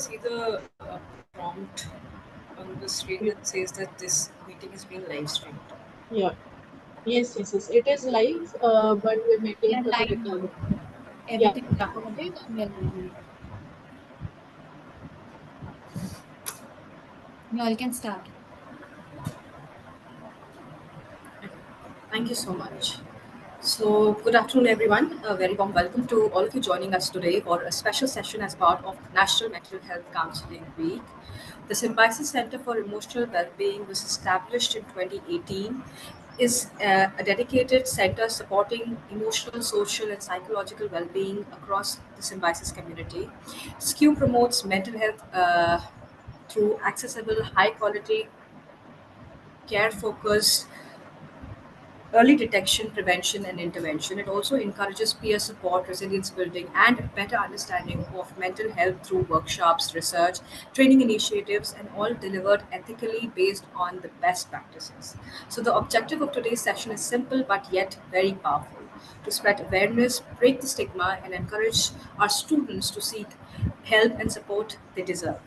see the prompt on the screen that says that this meeting is being live streamed. Yeah. Yes. It is live, but we're maintaining for the live now. recording. Yeah. Everything is recorded and we are live now. You all can start. Thank you so much. So, good afternoon, everyone. A very warm welcome to all of you joining us today for a special session as part of National Mental Health Counseling Week. The Symbiosis Center for Emotional Wellbeing was established in 2018, is a dedicated center supporting emotional, social, and psychological well-being across the Symbiosis community. SKU promotes mental health through accessible, high-quality, care-focused early detection, prevention, and intervention. It also encourages peer support, resilience building, and better understanding of mental health through workshops, research, training initiatives, and all delivered ethically based on the best practices. So, the objective of today's session is simple but yet very powerful to spread awareness, break the stigma, and encourage our students to seek help and support they deserve.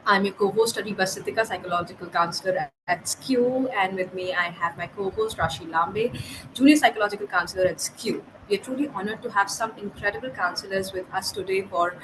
I'm your co-host Ariba Siddhika, psychological counselor at SKU, and with me I have my co-host Rashi Lambe, junior psychological counselor at SKU. We are truly honored to have some incredible counselors with us today for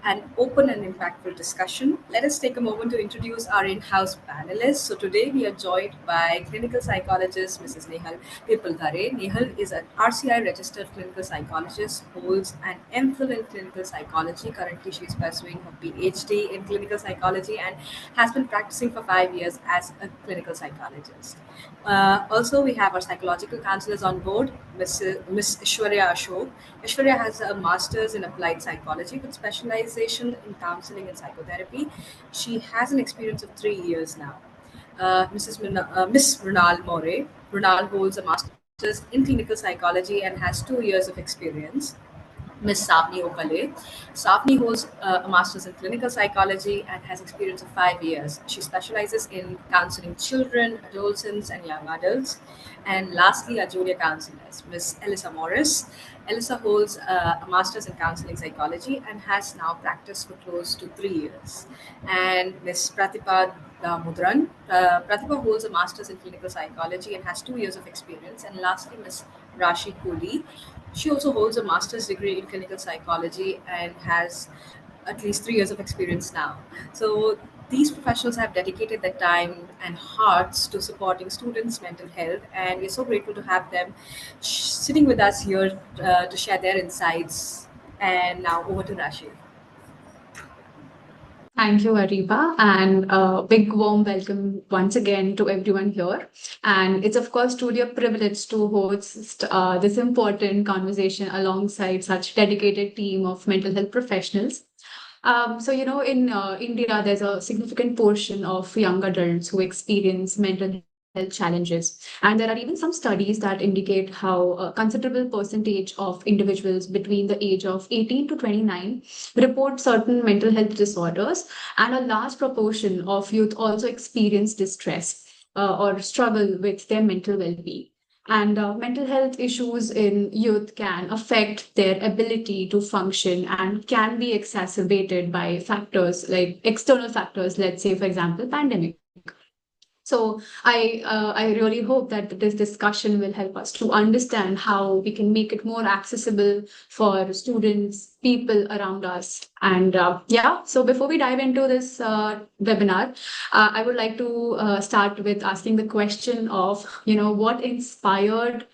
an open and impactful discussion. Let us take a moment to introduce our in-house panelists. So today we are joined by clinical psychologist Mrs. Nehal Pipaldare. Nehal is an RCI registered clinical psychologist, holds an MPhil in clinical psychology. Currently, she is pursuing her PhD in clinical psychology and has been practicing for 5 years as a clinical psychologist. Also, we have our psychological counselors on board, Miss Ishwarya Ashok. Ishwarya has a master's in applied psychology with specialization in counseling and psychotherapy. She has an experience of 3 years now. Miss Runal More. Runal holds a master's in clinical psychology and has 2 years of experience. Miss Savni Okale. Savni holds a master's in clinical psychology and has experience of 5 years. She specializes in counseling children, adolescents, and young adults. And lastly, our junior counselors, Miss Elisa Morris. Elisa holds a master's in counseling psychology and has now practiced for close to 3 years. And Miss Pratibha Mudran. Pratibha holds a master's in clinical psychology and has 2 years of experience. And lastly, Miss Rashi Cooley. She also holds a master's degree in clinical psychology and has at least 3 years of experience now. So these professionals have dedicated their time and hearts to supporting students' mental health, and we're so grateful to have them sitting with us here to share their insights. And now over to Rashi. Thank you, Ariba, and a big warm welcome once again to everyone here. And it's, of course, truly a privilege to host this important conversation alongside such dedicated team of mental health professionals. In India, there's a significant portion of young adults who experience mental health challenges. And there are even some studies that indicate how a considerable percentage of individuals between the age of 18 to 29 report certain mental health disorders, and a large proportion of youth also experience distress or struggle with their mental well being. And mental health issues in youth can affect their ability to function and can be exacerbated by factors like external factors, let's say, for example, pandemic. So I really hope that this discussion will help us to understand how we can make it more accessible for students, people around us. And so before we dive into this webinar, I would like to start with asking the question of, what inspired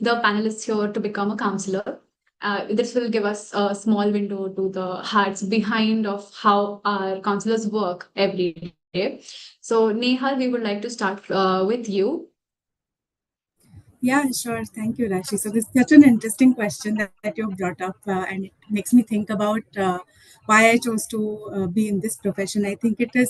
the panelists here to become a counselor. This will give us a small window to the hearts behind of how our counselors work every day. So Nehal, we would like to start with you. Yeah, sure. Thank you, Rashi. So this is such an interesting question that you brought up, and it makes me think about why I chose to be in this profession. I think it is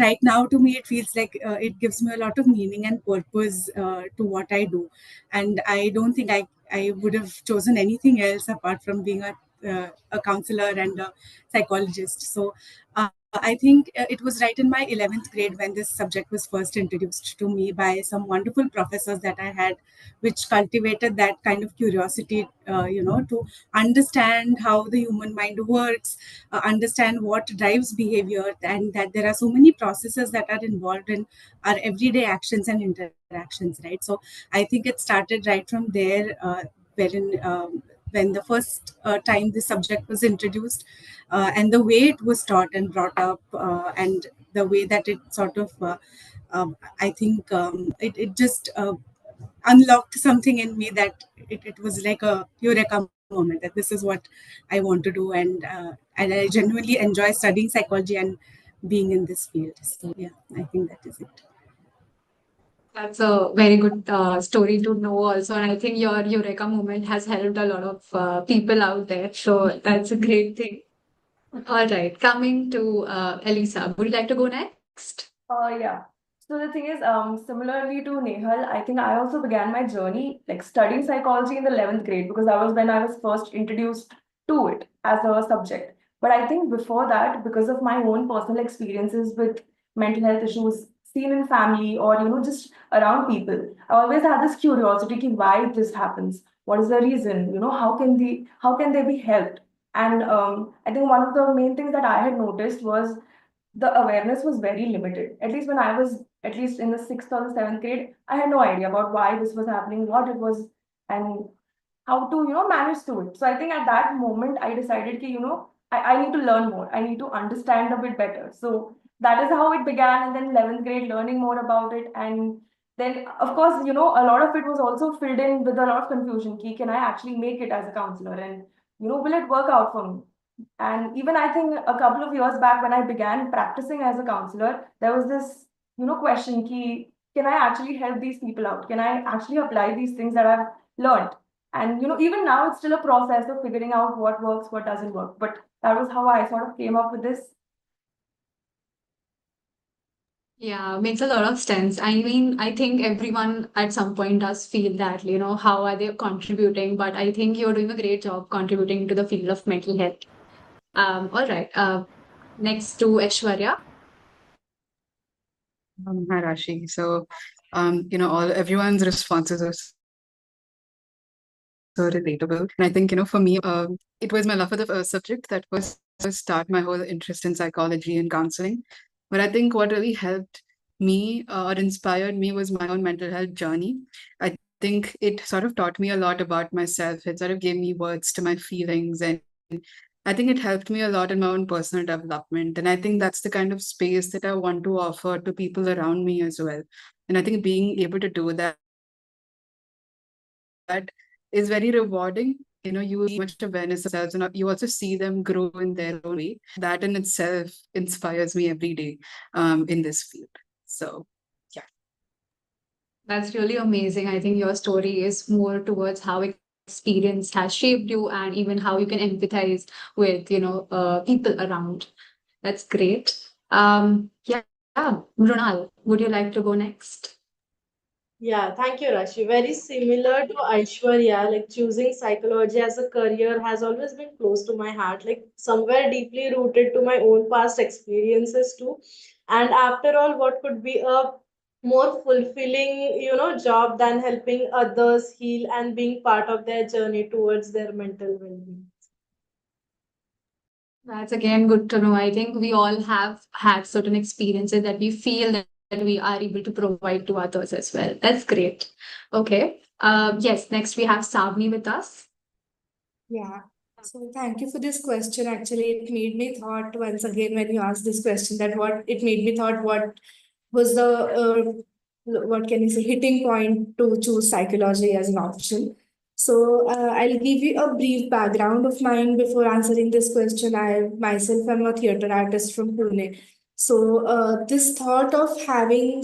right now to me. It feels like it gives me a lot of meaning and purpose to what I do, and I don't think I would have chosen anything else apart from being a counselor and a psychologist. So I think it was right in my 11th grade when this subject was first introduced to me by some wonderful professors that I had, which cultivated that kind of curiosity, to understand how the human mind works, understand what drives behavior, and that there are so many processes that are involved in our everyday actions and interactions, right? So I think it started right from there, wherein when the first time this subject was introduced, and the way it was taught and brought up, and the way that it sort of I think it just unlocked something in me that it was like a eureka moment, that this is what I want to do, and I genuinely enjoy studying psychology and being in this field. So yeah, I think that is it. That's a very good story to know also. And I think your Eureka moment has helped a lot of people out there. So that's a great thing. All right. Coming to Elisa, would you like to go next? Yeah. So the thing is, similarly to Nehal, I think I also began my journey like studying psychology in the 11th grade because that was when I was first introduced to it as a subject. But I think before that, because of my own personal experiences with mental health issues seen in family or just around people, I always had this curiosity ki why this happens. What is the reason? How can they be helped? And I think one of the main things that I had noticed was the awareness was very limited. At least when I was at least in the sixth or the seventh grade, I had no idea about why this was happening, what it was, and how to manage through it. So I think at that moment I decided that I need to learn more. I need to understand a bit better. So that is how it began, and then 11th grade learning more about it, and then of course a lot of it was also filled in with a lot of confusion. Can I actually make it as a counselor, and will it work out for me? And even I think a couple of years back when I began practicing as a counselor, there was this, question ki, can I actually help these people out? Can I actually apply these things that I've learned? And even now it's still a process of figuring out what works, what doesn't work. But that was how I sort of came up with this. Yeah, makes a lot of sense. I mean, I think everyone at some point does feel that, how are they contributing? But I think you're doing a great job contributing to the field of mental health. All right. Next to Aishwarya. Hi, Rashi. So, all everyone's responses are so relatable. And I think, for me, it was my love for the subject that was start my whole interest in psychology and counseling. But I think what really helped me or inspired me was my own mental health journey. I think it sort of taught me a lot about myself. It sort of gave me words to my feelings, and I think it helped me a lot in my own personal development. And I think that's the kind of space that I want to offer to people around me as well. And I think being able to do that is very rewarding. You see so much awareness of themselves, and you also see them grow in their own way. That in itself inspires me every day in this field. So, yeah. That's really amazing. I think your story is more towards how experience has shaped you and even how you can empathize with, people around. That's great. Yeah, Mrunal, would you like to go next? Yeah, thank you, Rashi. Very similar to Aishwarya, like choosing psychology as a career has always been close to my heart, like somewhere deeply rooted to my own past experiences too. And after all, what could be a more fulfilling, job than helping others heal and being part of their journey towards their mental well-being? That's again good to know. I think we all have had certain experiences that we feel that we are able to provide to others as well. That's great. Okay. Yes, next we have Savni with us. Yeah. So thank you for this question. Actually, it made me thought once again when you asked this question that what it made me thought what was the what can you say hitting point to choose psychology as an option. So I'll give you a brief background of mine before answering this question. I myself am a theater artist from Pune. So this thought of having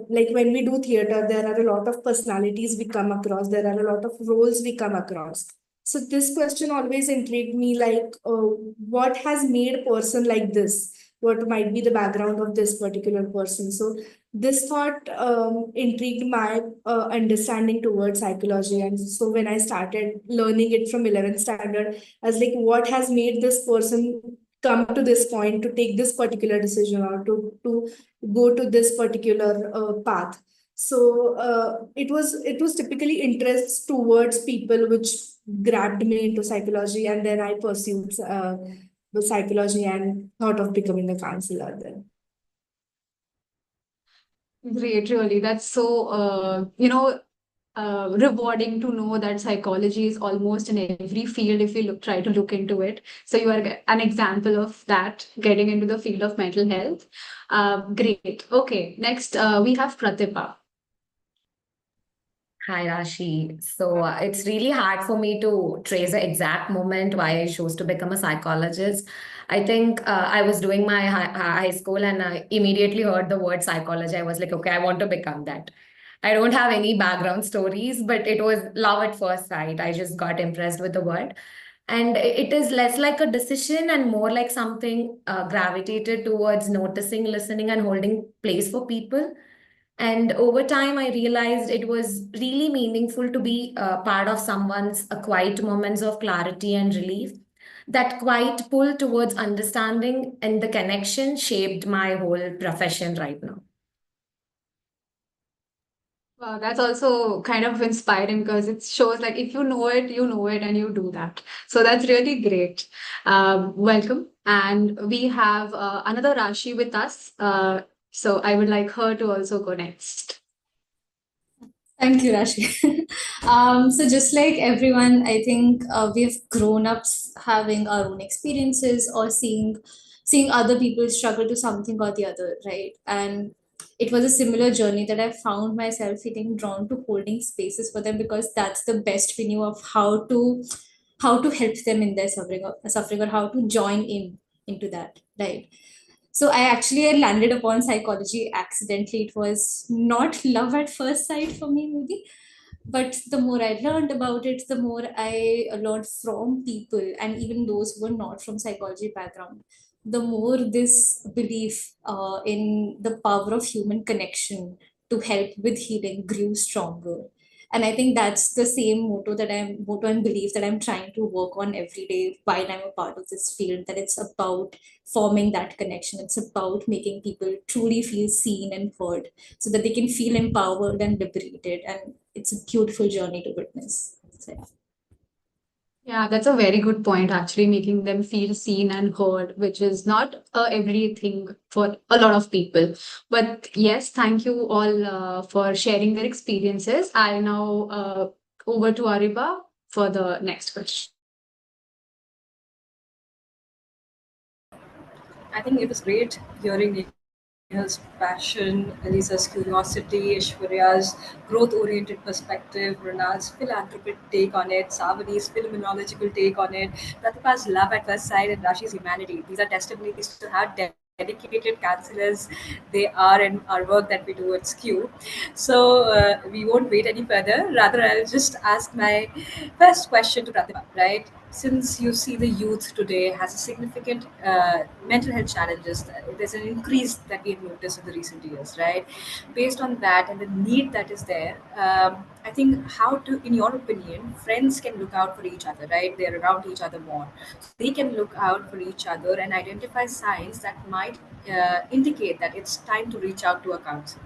like when we do theater, there are a lot of personalities we come across. There are a lot of roles we come across. So this question always intrigued me, like, what has made a person like this? What might be the background of this particular person? So this thought intrigued my understanding towards psychology, and so when I started learning it from 11th standard, I was like, what has made this person come to this point to take this particular decision or to go to this particular path. So it was typically interests towards people which grabbed me into psychology, and then I pursued the psychology and thought of becoming a counselor then. Great, really. That's so, rewarding to know that psychology is almost in every field if you try to look into it. So you are an example of that, getting into the field of mental health. Great. Okay, next we have Pratibha. Hi, Rashi. So it's really hard for me to trace the exact moment why I chose to become a psychologist. I think I was doing my high school and I immediately heard the word psychology. I was like, okay, I want to become that. I don't have any background stories, but it was love at first sight. I just got impressed with the word. And it is less like a decision and more like something gravitated towards noticing, listening, and holding place for people. And over time, I realized it was really meaningful to be part of someone's quiet moments of clarity and relief. That quiet pull towards understanding and the connection shaped my whole profession right now. Wow, that's also kind of inspiring because it shows like if you know it, and you do that. So that's really great. Welcome. And we have another Rashi with us. So I would like her to also go next. Thank you, Rashi. So just like everyone, I think we've grown up having our own experiences or seeing other people struggle to something or the other, right? And it was a similar journey that I found myself feeling drawn to holding spaces for them because that's the best we knew of how to help them in their suffering or how to join in into that, right? So I actually had landed upon psychology accidentally. It was not love at first sight for me, maybe. But the more I learned about it, the more I learned from people and even those who were not from psychology background, the more this belief in the power of human connection to help with healing grew stronger. And I think that's the same motto and belief that I'm trying to work on every day while I'm a part of this field, that it's about forming that connection. It's about making people truly feel seen and heard so that they can feel empowered and liberated. And it's a beautiful journey to witness. So, yeah. Yeah, that's a very good point, actually, making them feel seen and heard, which is not a everyday thing for a lot of people. But yes, thank you all for sharing their experiences. I now over to Ariba for the next question. I think it was great hearing Nehal's passion, Elisa's curiosity, Ishwarya's growth-oriented perspective, Ronald's philanthropic take on it, Savani's phenomenological take on it, Pratibha's love at first sight, and Rashi's humanity. These are testimonies to how dedicated counselors they are in our work that we do at SKU. So we won't wait any further. Rather, I'll just ask my first question to Pratibha, right? Since you see the youth today has a significant mental health challenges, there's an increase that we have noticed in the recent years, right? Based on that and the need that is there, I think how to, in your opinion, friends can look out for each other, right? They're around each other more. So they can look out for each other and identify signs that might indicate that it's time to reach out to a counselor.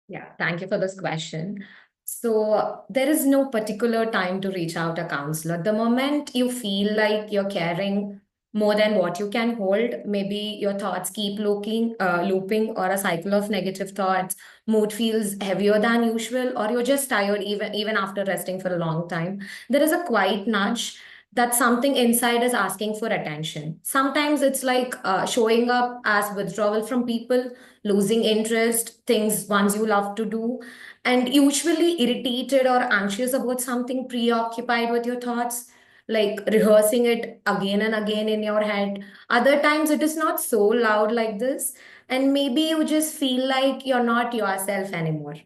Yeah, thank you for this question. So, there is no particular time to reach out a counselor. The moment you feel like you're carrying more than what you can hold, maybe your thoughts keep looping, or a cycle of negative thoughts, mood feels heavier than usual, or you're just tired even after resting for a long time. There is a quiet nudge that something inside is asking for attention. Sometimes it's like showing up as withdrawal from people, losing interest, things ones you love to do, and usually irritated or anxious about something, preoccupied with your thoughts, like rehearsing it again and again in your head. Other times it is not so loud like this, and maybe you just feel like you're not yourself anymore.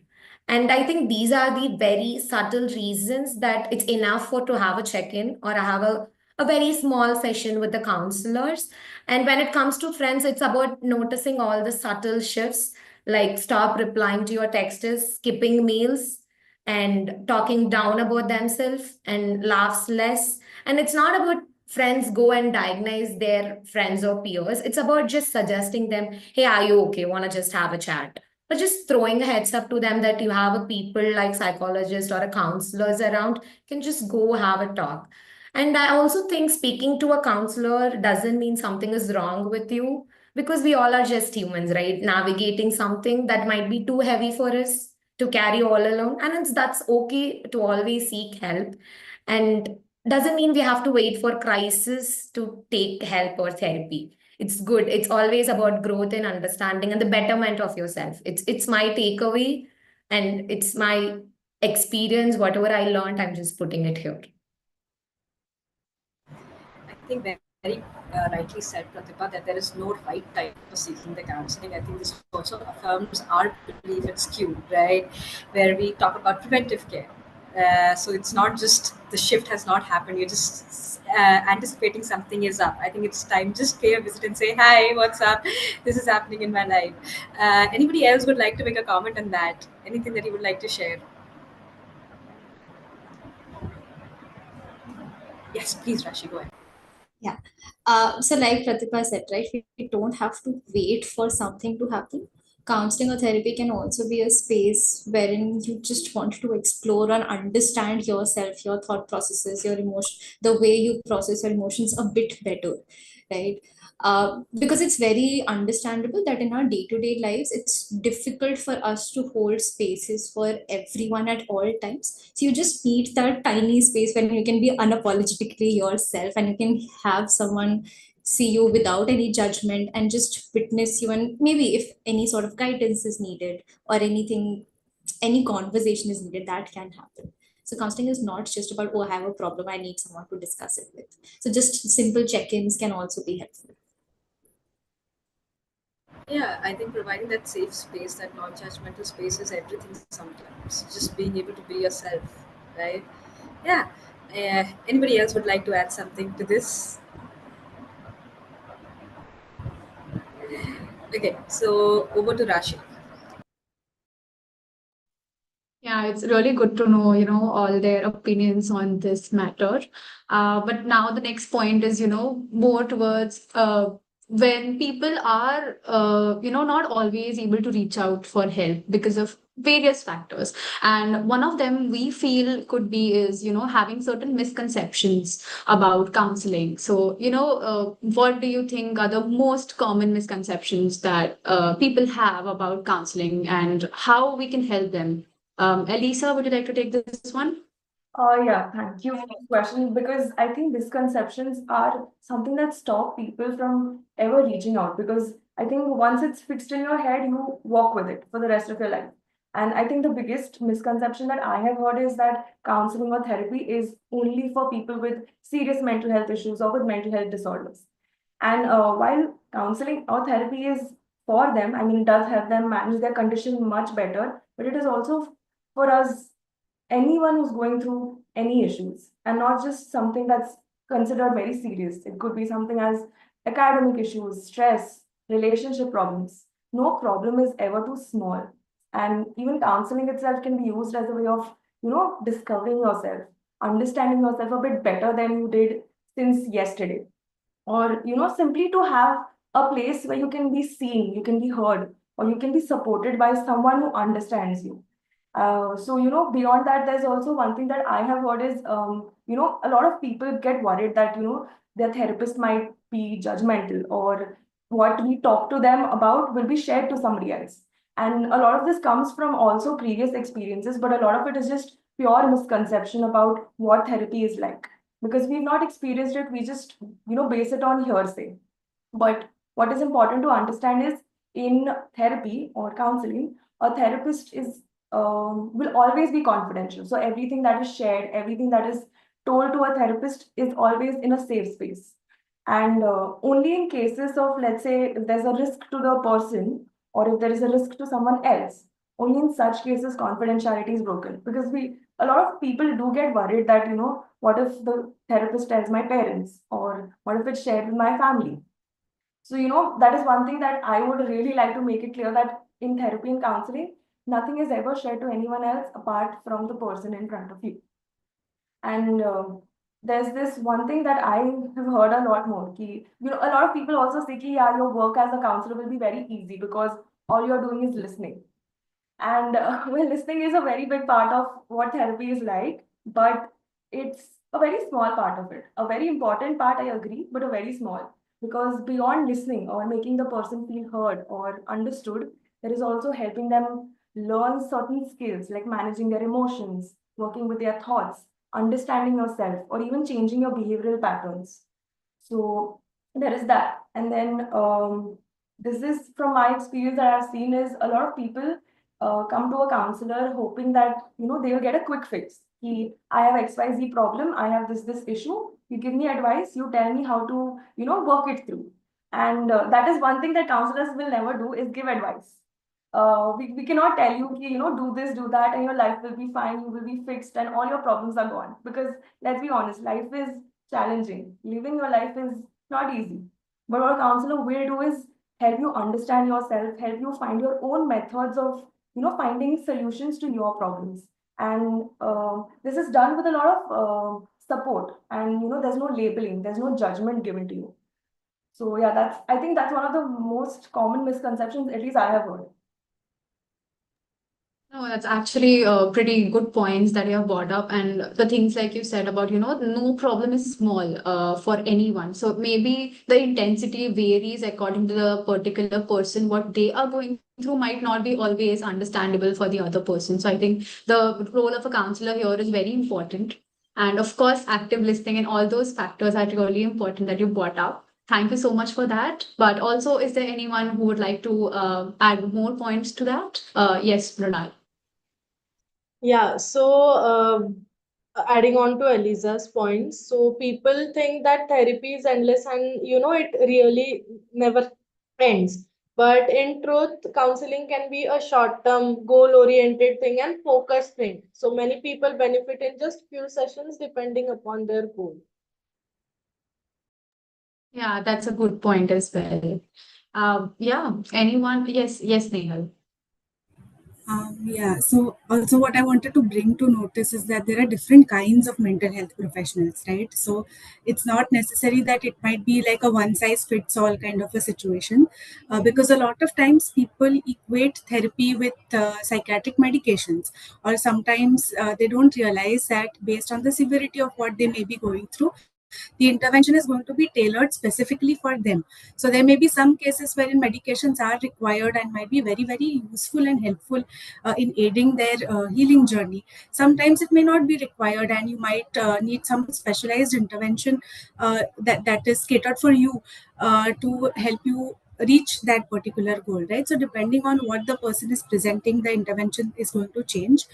And I think these are the very subtle reasons that it's enough for to have a check-in or have a very small session with the counselors. And when it comes to friends, it's about noticing all the subtle shifts, like stop replying to your texts, skipping meals, and talking down about themselves and laughs less. And it's not about friends go and diagnose their friends or peers. It's about just suggesting them, hey, are you okay? Want to just have a chat? But just throwing a heads up to them that you have a people like psychologists or a counselors around, can just go have a talk. And I also think speaking to a counselor doesn't mean something is wrong with you, because we all are just humans, right? Navigating something that might be too heavy for us to carry all alone. And that's okay to always seek help. And doesn't mean we have to wait for crisis to take help or therapy. It's good. It's always about growth and understanding and the betterment of yourself. It's my takeaway, and it's my experience. Whatever I learned, I'm just putting it here. I think very rightly said, Pratibha, that there is no right time for seeking the counseling. I think this also affirms our belief in SKU, right? Where we talk about preventive care. So it's not just the shift has not happened, you're just anticipating something is up. I think it's time just pay a visit and say, hi, what's up? This is happening in my life. Anybody else would like to make a comment on that? Anything that you would like to share? Yes, please, Rashi, go ahead. Yeah. So like Pratibha said, right, we don't have to wait for something to happen. Counseling or therapy can also be a space wherein you just want to explore and understand yourself, your thought processes, your emotion, the way you process your emotions a bit better, right? Because it's very understandable that in our day-to-day lives, it's difficult for us to hold spaces for everyone at all times. So you just need that tiny space when you can be unapologetically yourself and you can have someone see you without any judgment and just witness you. And maybe if any sort of guidance is needed or anything, any conversation is needed, that can happen. So counseling is not just about, oh, I have a problem, I need someone to discuss it with. So just simple check-ins can also be helpful. Yeah, I think providing that safe space, that non-judgmental space is everything sometimes. Just being able to be yourself, right? Yeah. Anybody else would like to add something to this? Okay, so over to Rashi. Yeah, it's really good to know, all their opinions on this matter. But now the next point is, more towards when people are, not always able to reach out for help because of various factors. And one of them we feel could be is, having certain misconceptions about counseling. So, what do you think are the most common misconceptions that people have about counseling and how we can help them? Elisa, would you like to take this one? Yeah, thank you for the question, because I think misconceptions are something that stop people from ever reaching out, because I think once it's fixed in your head, you walk with it for the rest of your life. And I think the biggest misconception that I have heard is that counseling or therapy is only for people with serious mental health issues or with mental health disorders. And while counseling or therapy is for them, I mean, it does help them manage their condition much better, but it is also for us, anyone who's going through any issues, and not just something that's considered very serious. It could be something as academic issues, stress, relationship problems. No problem is ever too small. And even counseling itself can be used as a way of, discovering yourself, understanding yourself a bit better than you did since yesterday. Or, simply to have a place where you can be seen, you can be heard, or you can be supported by someone who understands you. So, beyond that, there's also one thing that I have heard is, a lot of people get worried that, their therapist might be judgmental, or what we talk to them about will be shared to somebody else. And a lot of this comes from also previous experiences, but a lot of it is just pure misconception about what therapy is like. Because we've not experienced it, we just, base it on hearsay. But what is important to understand is, in therapy or counseling, a therapist is will always be confidential. So everything that is shared, everything that is told to a therapist is always in a safe space. And only in cases of, let's say, if there's a risk to the person, or if there is a risk to someone else, only in such cases confidentiality is broken. Because a lot of people do get worried that, what if the therapist tells my parents, or what if it's shared with my family? So, that is one thing that I would really like to make it clear, that in therapy and counseling, nothing is ever shared to anyone else apart from the person in front of you. And there's this one thing that I have heard a lot more. Ki, a lot of people also say ki, yeah, your work as a counselor will be very easy because all you're doing is listening. And well, listening is a very big part of what therapy is like, but it's a very small part of it. A very important part, I agree, but a very small. Because beyond listening or making the person feel heard or understood, there is also helping them learn certain skills like managing their emotions, working with their thoughts, understanding yourself, or even changing your behavioral patterns. So there is that. And then this is from my experience that I've seen is a lot of people come to a counselor hoping that they'll get a quick fix. I have XYZ problem, I have this issue. You give me advice, you tell me how to work it through. And that is one thing that counselors will never do is give advice. We cannot tell you, do this, do that, and your life will be fine, you will be fixed, and all your problems are gone. Because let's be honest, life is challenging. Living your life is not easy. But what a counselor will do is help you understand yourself, help you find your own methods of, finding solutions to your problems. And this is done with a lot of support. And, there's no labeling, there's no judgment given to you. So yeah, I think that's one of the most common misconceptions, at least I have heard. No, that's actually pretty good points that you have brought up. And the things like you said about, no problem is small for anyone. So maybe the intensity varies according to the particular person. What they are going through might not be always understandable for the other person. So I think the role of a counselor here is very important. And of course, active listening and all those factors are really important that you brought up. Thank you so much for that. But also, is there anyone who would like to add more points to that? Yes, Mrinal. Yeah, so adding on to Eliza's points, so people think that therapy is endless and it really never ends. But in truth, counseling can be a short-term, goal-oriented thing and focused thing. So many people benefit in just few sessions depending upon their goal. Yeah, that's a good point as well. Yeah, anyone? Yes, yes, Nehal. Yeah, so also what I wanted to bring to notice is that there are different kinds of mental health professionals, right? So it's not necessary that it might be like a one size fits all kind of a situation, because a lot of times people equate therapy with psychiatric medications, or sometimes they don't realize that based on the severity of what they may be going through, the intervention is going to be tailored specifically for them. So there may be some cases wherein medications are required and might be very, very useful and helpful in aiding their healing journey. Sometimes it may not be required, and you might need some specialized intervention that is catered for you to help you reach that particular goal, right? So depending on what the person is presenting, the intervention is going to change.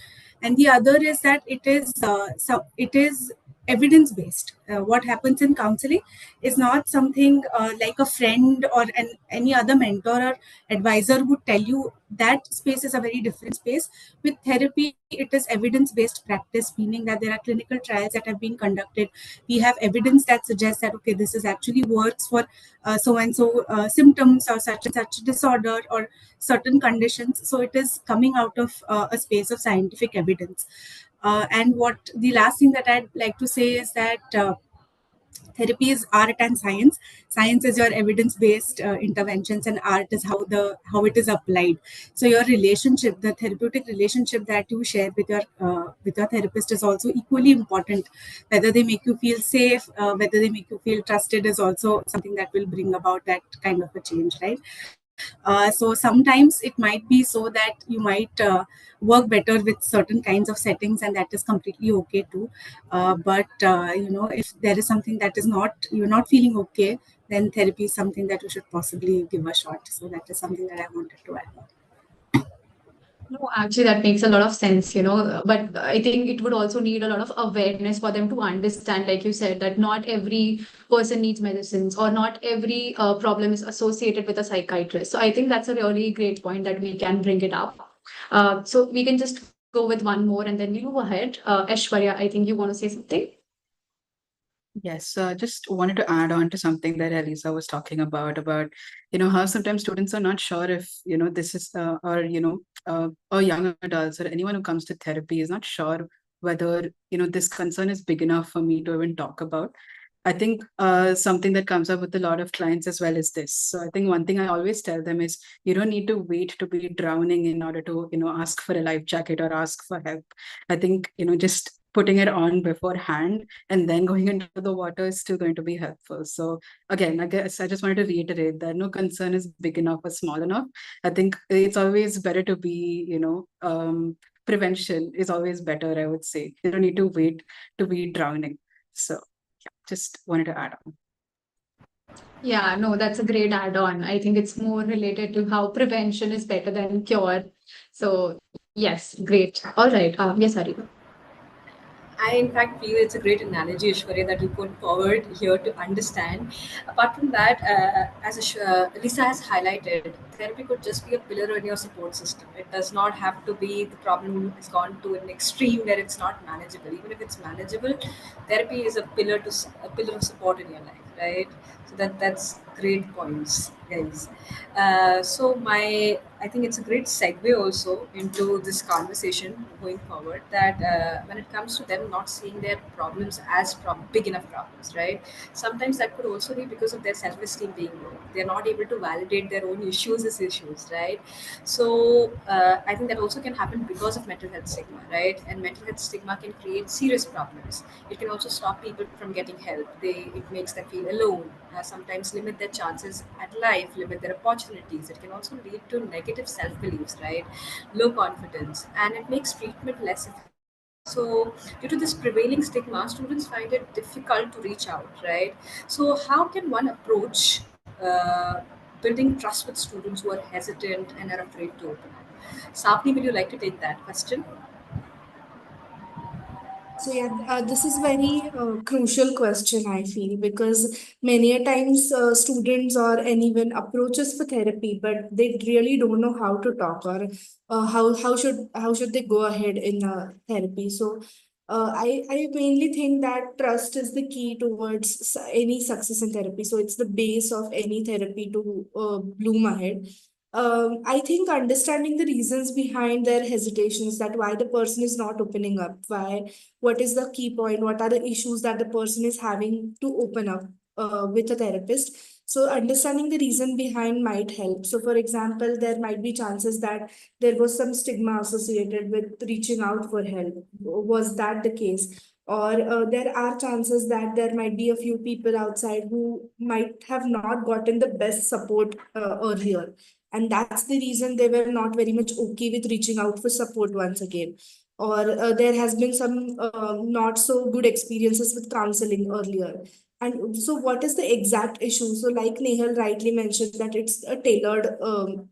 And the other is that it is evidence based. What happens in counseling is not something like a friend or any other mentor or advisor would tell you. That space is a very different space. With therapy, it is evidence based practice, meaning that there are clinical trials that have been conducted. We have evidence that suggests that, okay, this is actually works for so and so symptoms or such and such disorder or certain conditions. So it is coming out of a space of scientific evidence. And what the last thing that I'd like to say is that therapy is art and science. Science is your evidence based interventions, and art is how it is applied. So your relationship, the therapeutic relationship that you share with your therapist is also equally important. Whether they make you feel safe, whether they make you feel trusted, is also something that will bring about that kind of a change, right? So sometimes it might be so that you might work better with certain kinds of settings, and that is completely okay too. But if there is something that is not you're not feeling okay, then therapy is something that you should possibly give a shot. So that is something that I wanted to add. No, actually, that makes a lot of sense, but I think it would also need a lot of awareness for them to understand, like you said, that not every person needs medicines or not every problem is associated with a psychiatrist. So I think that's a really great point that we can bring it up. So we can just go with one more and then we move ahead. Aishwarya, I think you want to say something. Yes, just wanted to add on to something that Elisa was talking about, how sometimes students are not sure if, this is, or, or young adults or anyone who comes to therapy is not sure whether this concern is big enough for me to even talk about. I think something that comes up with a lot of clients as well is this. So I think one thing I always tell them is you don't need to wait to be drowning in order to ask for a life jacket or ask for help. I think just putting it on beforehand and then going into the water is still going to be helpful. So again, I guess I just wanted to reiterate that no concern is big enough or small enough. I think it's always better to be, prevention is always better, I would say. You don't need to wait to be drowning. So yeah, just wanted to add on. Yeah, no, that's a great add-on. I think it's more related to how prevention is better than cure. So yes, great. All right. Yes, Hari. I, in fact, feel it's a great analogy, Ishwarya, that you put forward here to understand. Apart from that, as Lisa has highlighted, therapy could just be a pillar in your support system. It does not have to be the problem has gone to an extreme where it's not manageable. Even if it's manageable, therapy is a a pillar of support in your life, right? So that's great points, guys. So I think it's a great segue also into this conversation going forward. That when it comes to them not seeing their problems as big enough problems, right? Sometimes that could also be because of their self-esteem being low. They're not able to validate their own issues as issues, right? So I think that also can happen because of mental health stigma, right? And mental health stigma can create serious problems. It can also stop people from getting help. It makes them feel alone. Sometimes limit their chances at life, limit their opportunities. It can also lead to negative self beliefs, right? Low confidence, and it makes treatment less effective. So, due to this prevailing stigma, students find it difficult to reach out, right? So, how can one approach building trust with students who are hesitant and are afraid to open up? Sapni, would you like to take that question? So yeah, this is very crucial question I feel because many a times students or anyone approaches for therapy, but they really don't know how to talk or how should they go ahead in therapy. So I mainly think that trust is the key towards any success in therapy. So it's the base of any therapy to bloom ahead. I think understanding the reasons behind their hesitations, that why the person is not opening up, why, what is the key point, what are the issues that the person is having to open up with a therapist. So understanding the reason behind might help. So for example, there might be chances that there was some stigma associated with reaching out for help. Was that the case? Or there are chances that there might be a few people outside who might have not gotten the best support earlier, and that's the reason they were not very much okay with reaching out for support once again. Or there has been some not so good experiences with counseling earlier. And so what is the exact issue? So like Nehal rightly mentioned that it's a tailored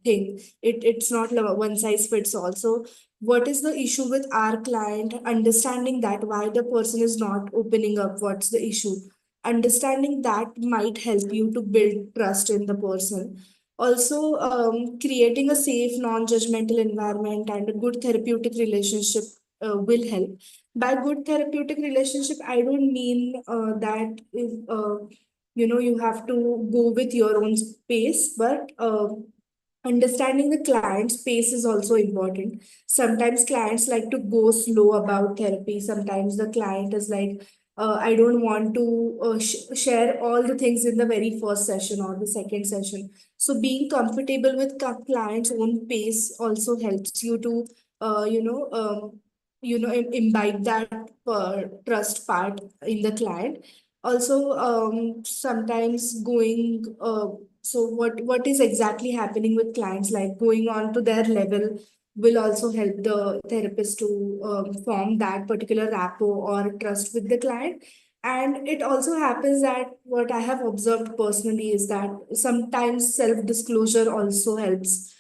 thing. It's not one size fits all. So what is the issue with our client? Understanding that why the person is not opening up, what's the issue? Understanding that might help you to build trust in the person. Also, creating a safe, non-judgmental environment and a good therapeutic relationship will help. By good therapeutic relationship, I don't mean that if, you have to go with your own pace, but understanding the client's pace is also important. Sometimes clients like to go slow about therapy. Sometimes the client is like, I don't want to share all the things in the very first session or the second session. So being comfortable with client's own pace also helps you to, uh, you know, um, imbibe that trust part in the client. Also, sometimes going so what is exactly happening with clients, like going on to their level will also help the therapist to form that particular rapport or trust with the client. And it also happens that what I have observed personally is that sometimes self disclosure also helps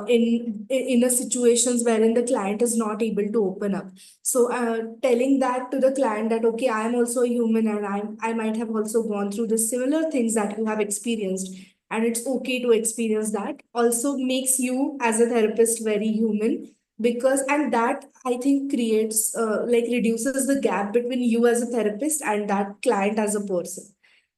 in a situations wherein the client is not able to open up. So telling that to the client that okay, I am also a human and I might have also gone through the similar things that you have experienced, and it's okay to experience that, also makes you as a therapist very human. Because and that I think creates like reduces the gap between you as a therapist and that client as a person.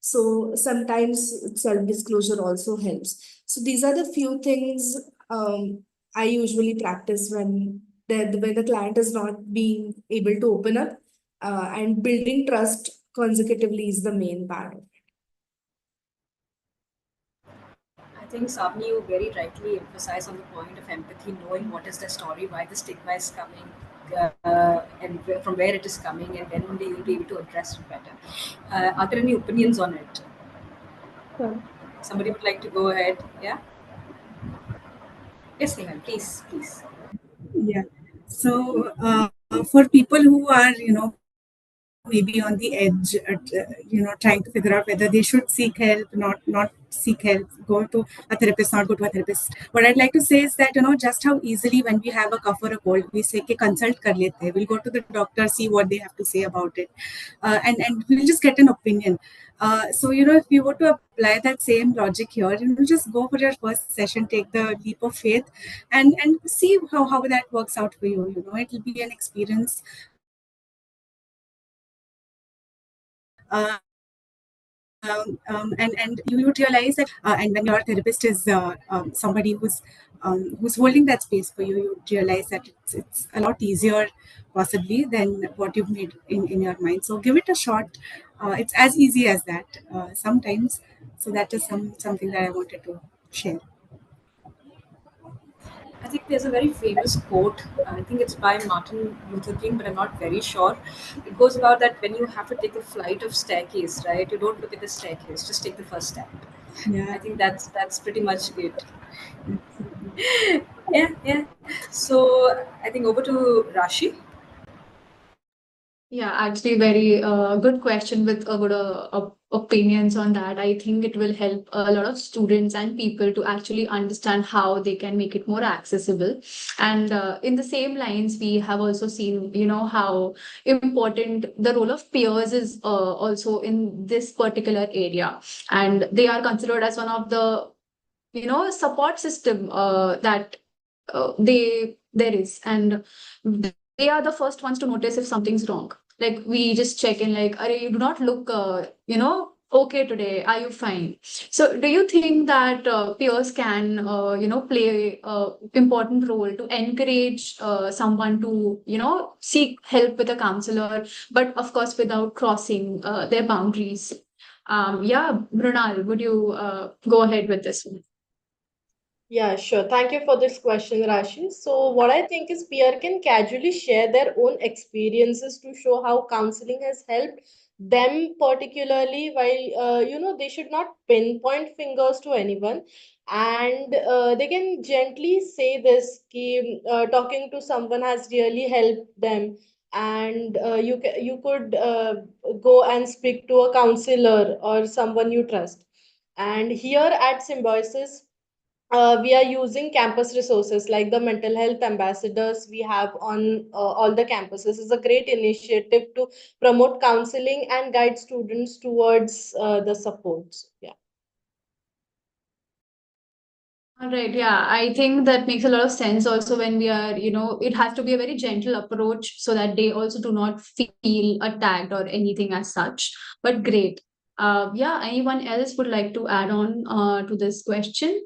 So sometimes self disclosure also helps. So these are the few things I usually practice when when the client is not being able to open up, and building trust consecutively is the main part of it. I think Savni, you very rightly emphasize on the point of empathy, knowing what is the story, why the stigma is coming, and from where it is coming, and then only you'll be able to address it better. Are there any opinions on it? Sure. Somebody would like to go ahead? Yeah. Yes, Nehal, please, please. Yeah. So for people who are, maybe on the edge, trying to figure out whether they should seek help, not seek help, go to a therapist, not go to a therapist. What I'd like to say is that, just how easily when we have a cough or a cold, we say, "Ke consult kar lete hain." We'll go to the doctor, see what they have to say about it, and we'll just get an opinion. So, if you were to apply that same logic here, just go for your first session, take the leap of faith, and see how that works out for you. It'll be an experience. And you would realize that, and when your therapist is somebody who's holding that space for you, you realize that it's a lot easier possibly than what you've made in your mind. So give it a shot. It's as easy as that sometimes. So that is something that I wanted to share. I think there's a very famous quote. I think it's by Martin Luther King, but I'm not very sure. It goes about that when you have to take a flight of staircase, right? You don't look at the staircase, just take the first step. I Yeah. think that's pretty much it. Absolutely. Yeah, yeah. So I think over to Rashi. Yeah, actually, very good question with a good opinions on that. I think it will help a lot of students and people to actually understand how they can make it more accessible. And in the same lines, we have also seen, how important the role of peers is also in this particular area. And they are considered as one of the, support system that there is. And they are the first ones to notice if something's wrong. Like we just check in, like, "Arey, you do not look, okay today. Are you fine?" So, do you think that peers can, play a important role to encourage someone to, seek help with a counselor, but of course without crossing their boundaries? Yeah, Brunal, would you go ahead with this one? Yeah, sure. Thank you for this question, Rashi. So, what I think is peer can casually share their own experiences to show how counseling has helped them, particularly while, they should not pinpoint fingers to anyone. And they can gently say this, ki, talking to someone has really helped them. And you could go and speak to a counselor or someone you trust. And here at Symbiosis, we are using campus resources like the mental health ambassadors we have on all the campuses. Is a great initiative to promote counseling and guide students towards the supports. Yeah. All right, yeah, I think that makes a lot of sense also when we are, it has to be a very gentle approach so that they also do not feel attacked or anything as such. But great. Yeah, anyone else would like to add on to this question?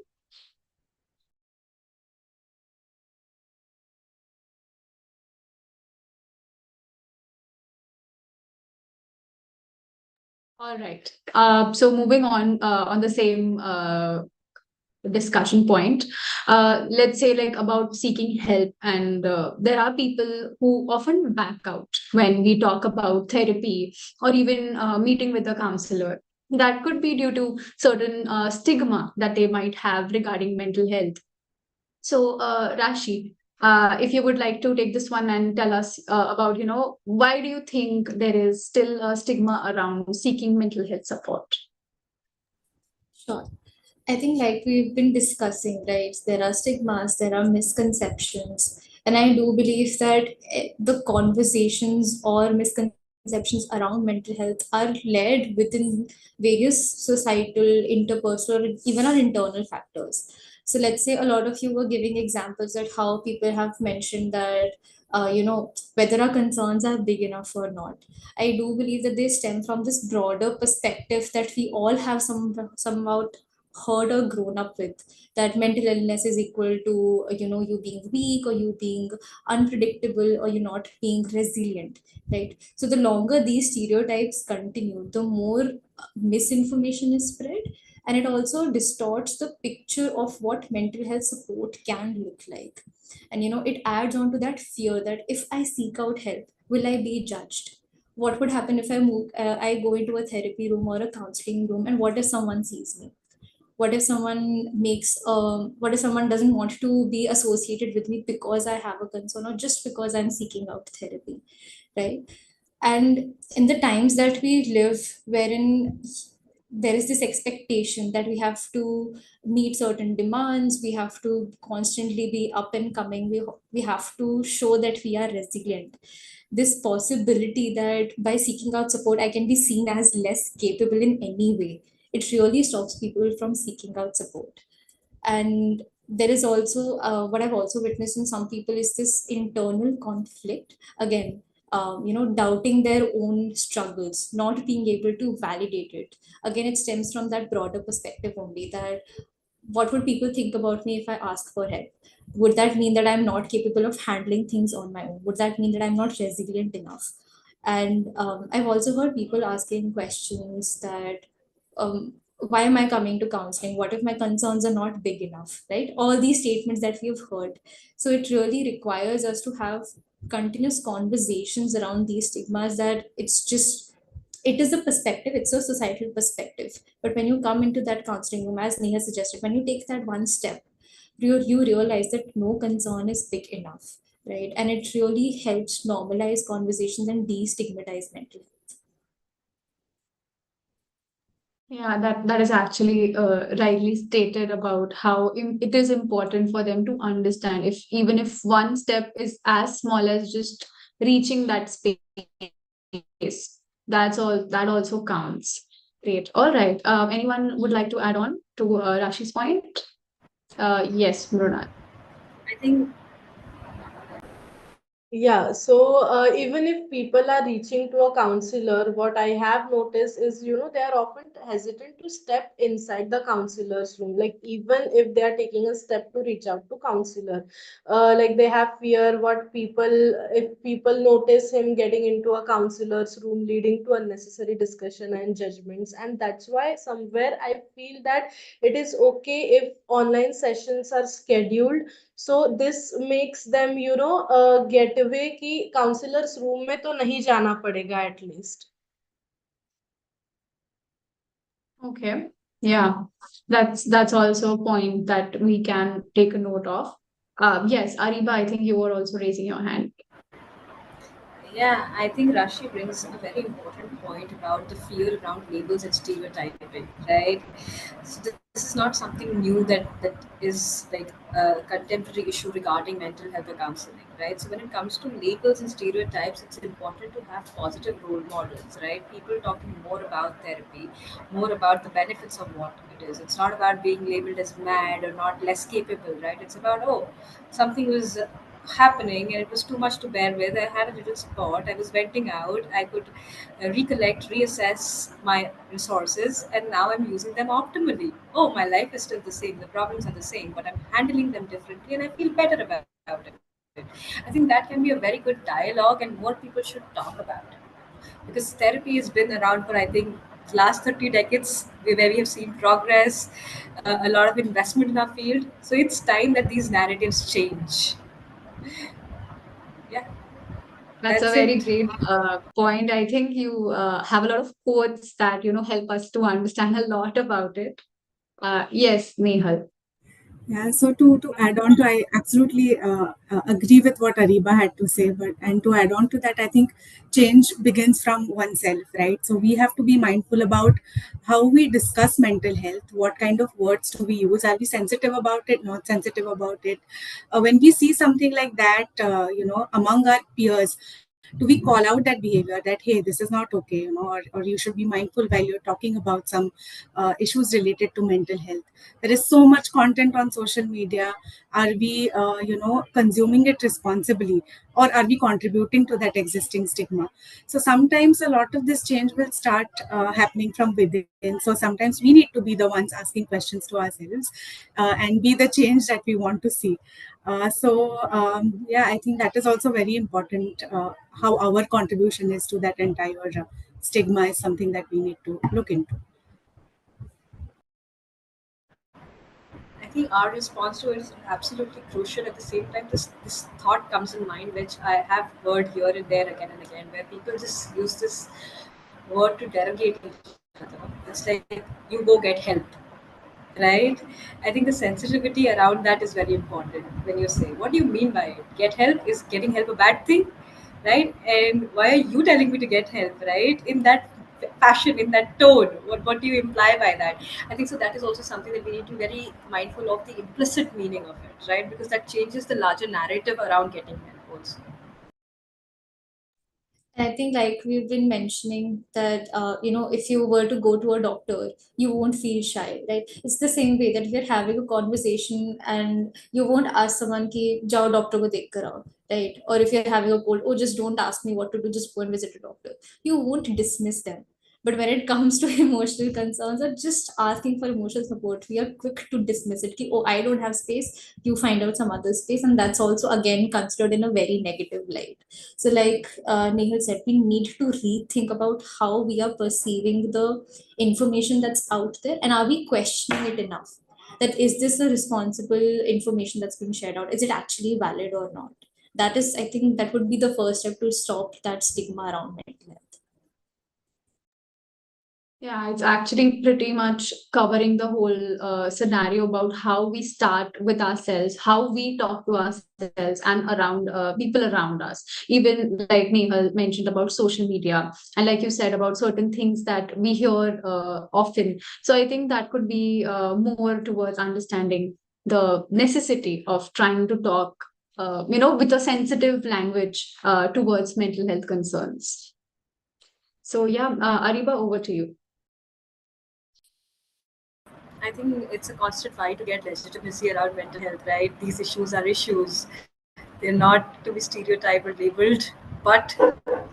All right. So moving on the same discussion point, let's say like about seeking help, and there are people who often back out when we talk about therapy or even meeting with a counselor. That could be due to certain stigma that they might have regarding mental health. So, Rashi, if you would like to take this one and tell us about, why do you think there is still a stigma around seeking mental health support? Sure. I think, like we've been discussing, right, there are stigmas, there are misconceptions, and I do believe that the conversations or misconceptions around mental health are led within various societal, interpersonal, or even our internal factors. So let's say a lot of you were giving examples that how people have mentioned that, whether our concerns are big enough or not. I do believe that they stem from this broader perspective that we all have somehow heard or grown up with, that mental illness is equal to you being weak, or you being unpredictable, or you not being resilient, right? So the longer these stereotypes continue, the more misinformation is spread, and it also distorts the picture of what mental health support can look like. And it adds on to that fear that if I seek out help, will I be judged? What would happen if I go into a therapy room or a counseling room, and what if someone sees me? What if someone doesn't want to be associated with me because I have a concern, or just because I'm seeking out therapy, right? And in the times that we live, wherein there is this expectation that we have to meet certain demands, we have to constantly be up and coming, we have to show that we are resilient. This possibility that by seeking out support I can be seen as less capable in any way, it really stops people from seeking out support. And there is also what I've also witnessed in some people is this internal conflict, again, doubting their own struggles, not being able to validate it. Again, it stems from that broader perspective only, that what would people think about me if I ask for help? Would that mean that I'm not capable of handling things on my own? Would that mean that I'm not resilient enough? And I've also heard people asking questions that, why am I coming to counseling? What if my concerns are not big enough, right? All these statements that we've heard. So it really requires us to have continuous conversations around these stigmas, that it is a perspective, it's a societal perspective. But when you come into that counseling room, as Neha suggested, when you take that one step, you realize that no concern is big enough, right? And it really helps normalize conversations and destigmatize mental health. Yeah, that is actually rightly stated about how it is important for them to understand, if even if one step is as small as just reaching that space, that's all, that also counts. Great. All right. Anyone would like to add on to Rashi's point? Yes, Mrunal. I think Yeah, so even if people are reaching to a counselor, what I have noticed is, they are often hesitant to step inside the counselor's room. Like even if they are taking a step to reach out to counselor, like they have fear what people, if people notice him getting into a counselor's room, leading to unnecessary discussion and judgments. And that's why somewhere I feel that it is okay if online sessions are scheduled, so this makes them get away कि counselors room में तो नहीं जाना पड़ेगा at least. Okay. Yeah, that's also a point that we can take a note of. Yes, Ariba, I think you were also raising your hand. Yeah, I think Rashi brings a very important point about the fear around labels and stereotyping, right? So this is not something new that is like a contemporary issue regarding mental health or counseling, right? So when it comes to labels and stereotypes, it's important to have positive role models, right? People talking more about therapy, more about the benefits of what it is. It's not about being labeled as mad or not less capable, right? It's about, oh, something was happening and it was too much to bear with. I had a little spot. I was venting out. I could recollect, reassess my resources, and now I'm using them optimally. Oh, my life is still the same. The problems are the same, but I'm handling them differently, and I feel better about it. I think that can be a very good dialogue, and more people should talk about it because therapy has been around for, I think, last 30 decades, where we have seen progress, a lot of investment in our field. So it's time that these narratives change. Yeah, That's a that's very it. great point. I think you have a lot of quotes that help us to understand a lot about it. Yes, Nehal. Yeah, so to add on to, I absolutely agree with what Ariba had to say, but and to add on to that, I think change begins from oneself, right? So we have to be mindful about how we discuss mental health, what kind of words do we use, are we sensitive about it, not sensitive about it? When we see something like that, among our peers, do we call out that behavior that, hey, this is not okay, or you should be mindful while you're talking about some issues related to mental health. There is so much content on social media. Are we consuming it responsibly, or are we contributing to that existing stigma? So sometimes a lot of this change will start happening from within. So sometimes we need to be the ones asking questions to ourselves, and be the change that we want to see. Yeah, I think that is also very important. How our contribution is to that entire stigma is something that we need to look into. I think our response to it is absolutely crucial. At the same time, this thought comes in mind, which I have heard here and there again and again, where people just use this word to derogate each other. It's like, you go get help, right? I think the sensitivity around that is very important. When you say, what do you mean by it? Get help? Is getting help a bad thing, right? And why are you telling me to get help, right? In that fashion, in that tone, what do you imply by that? I think so that is also something that we need to be very mindful of, the implicit meaning of it, right? Because that changes the larger narrative around getting help also. And I think, like we've been mentioning, that if you were to go to a doctor, you won't feel shy, right? It's the same way that if you're having a conversation and you won't ask someone ki jao doctor ko dekh kar aao, right? Or if you're having a cold, oh, just don't ask me what to do, just go and visit a doctor. You won't dismiss them. But when it comes to emotional concerns or just asking for emotional support, we are quick to dismiss it. Ki, oh, I don't have space. You find out some other space, and that's also again considered in a very negative light. So, like Nehal said, we need to rethink about how we are perceiving the information that's out there, and are we questioning it enough? That is this a responsible information that's being shared out? Is it actually valid or not? That is, I think, that would be the first step to stop that stigma around mental health. Yeah, it's actually pretty much covering the whole scenario about how we start with ourselves, how we talk to ourselves and around people around us. Even like Nehal mentioned about social media, and like you said about certain things that we hear often. So I think that could be more towards understanding the necessity of trying to talk, with a sensitive language towards mental health concerns. So yeah, Ariba, over to you. I think it's a constant fight to get legitimacy around mental health, right? These issues are issues. They're not to be stereotyped or labeled. But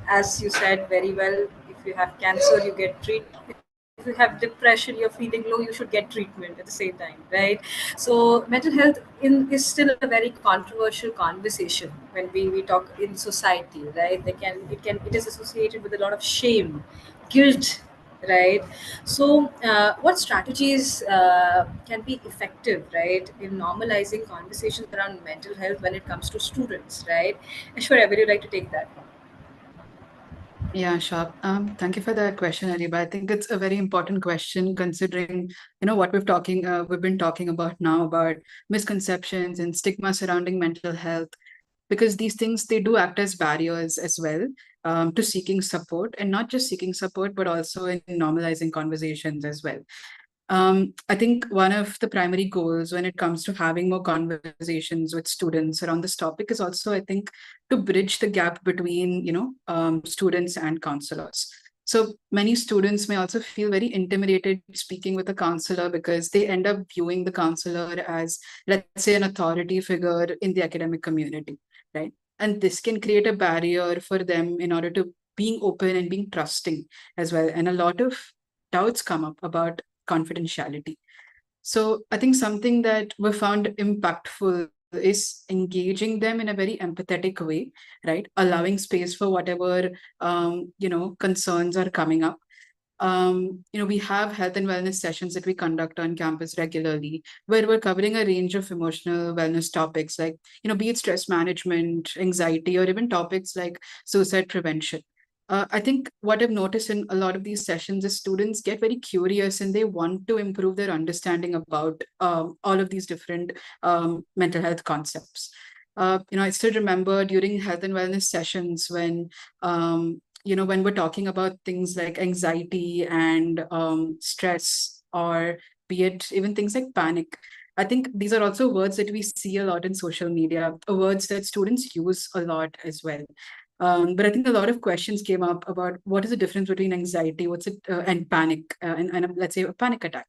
as you said very well, if you have cancer, you get treatment. If you have depression, you're feeling low, you should get treatment at the same time, right? So mental health is still a very controversial conversation when we talk in society, right? It is associated with a lot of shame, guilt, right? So what strategies can be effective, right, in normalizing conversations around mental health when it comes to students, right? Ashwarya, would you like to take that one? Yeah, sure. Thank you for that question, Ariba. I think it's a very important question considering, what we've been talking about now about misconceptions and stigma surrounding mental health, because these things, they do act as barriers as well, to seeking support, and not just seeking support, but also in normalizing conversations as well. I think one of the primary goals when it comes to having more conversations with students around this topic is also, I think, to bridge the gap between, students and counselors. So many students may also feel very intimidated speaking with a counselor because they end up viewing the counselor as, let's say, an authority figure in the academic community, right? And this can create a barrier for them in order to being open and being trusting as well. And a lot of doubts come up about confidentiality. So I think something that we found impactful is engaging them in a very empathetic way, right? Allowing space for whatever concerns are coming up. We have health and wellness sessions that we conduct on campus regularly, where we're covering a range of emotional wellness topics, like, be it stress management, anxiety, or even topics like suicide prevention. I think what I've noticed in a lot of these sessions is students get very curious and they want to improve their understanding about all of these different mental health concepts. I still remember during health and wellness sessions when we're talking about things like anxiety and stress, or be it even things like panic. I think these are also words that we see a lot in social media, words that students use a lot as well. But I think a lot of questions came up about what is the difference between anxiety, what's it, and panic, and let's say a panic attack,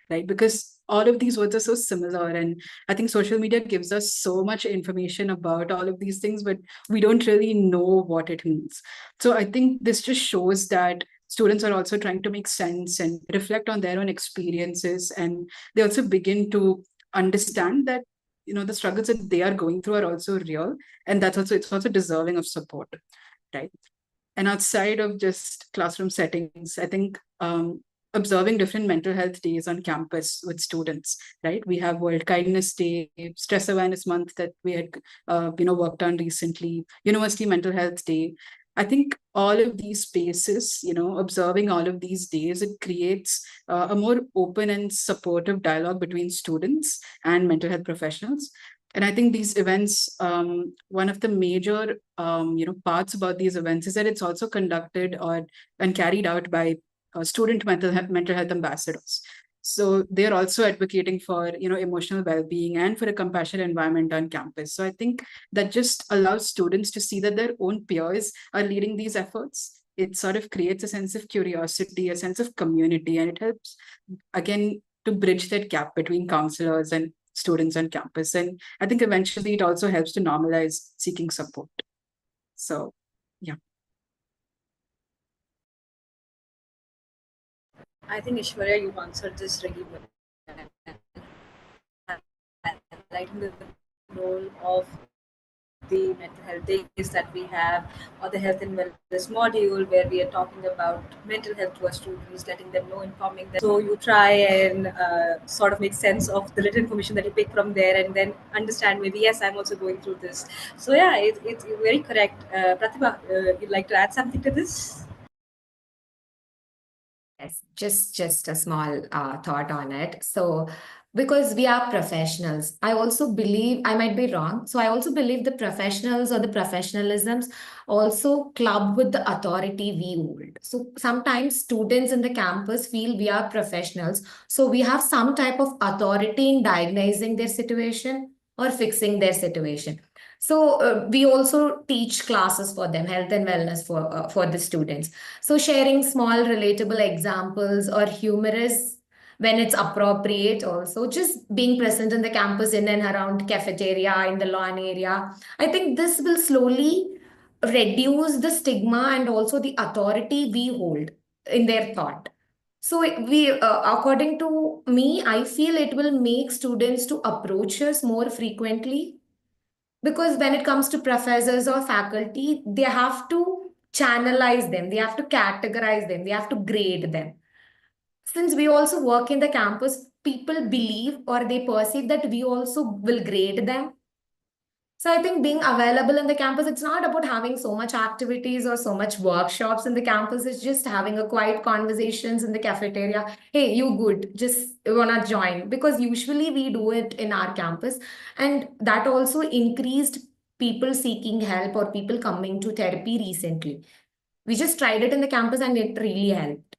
right? Because all of these words are so similar, and I think social media gives us so much information about all of these things, but we don't really know what it means. So I think this just shows that students are also trying to make sense and reflect on their own experiences, and they also begin to understand that the struggles that they are going through are also real, and it's also deserving of support, right? And outside of just classroom settings, I think observing different mental health days on campus with students, right? We have World Kindness Day, Stress Awareness Month that we had, worked on recently, University Mental Health Day. I think all of these spaces, observing all of these days, it creates a more open and supportive dialogue between students and mental health professionals. And I think these events, one of the major, parts about these events is that it's also conducted and carried out by student mental health ambassadors. So they're also advocating for, emotional well-being and for a compassionate environment on campus. So I think that just allows students to see that their own peers are leading these efforts. It sort of creates a sense of curiosity, a sense of community, and it helps, again, to bridge that gap between counselors and students on campus. And I think eventually it also helps to normalize seeking support. So, yeah. I think Ishwarya, you answered this really well, highlighting the role of the mental health days that we have, or the health and wellness module where we are talking about mental health to our students, letting them know, informing them. So you try and sort of make sense of the little information that you pick from there, and then understand maybe, yes, I'm also going through this. So yeah, it's very correct. Pratibha, you'd like to add something to this? Yes, just a small thought on it. So, because we are professionals, I also believe, I might be wrong. So, I also believe the professionals or the professionalisms also club with the authority we hold. So, sometimes students in the campus feel we are professionals. So, we have some type of authority in diagnosing their situation or fixing their situation. So, we also teach classes for them, health and wellness for the students. So, sharing small, relatable examples or humorous when it's appropriate, also just being present in the campus, in and around cafeteria, in the lawn area. I think this will slowly reduce the stigma and also the authority we hold in their thought. So, according to me, I feel it will make students to approach us more frequently, because when it comes to professors or faculty, they have to channelize them, they have to categorize them, they have to grade them. Since we also work in the campus, people believe or they perceive that we also will grade them. So I think being available in the campus, it's not about having so much activities or so much workshops in the campus. It's just having a quiet conversations in the cafeteria. Hey, you good? Just wanna join? Because usually we do it in our campus, and that also increased people seeking help or people coming to therapy recently. We just tried it in the campus and it really helped.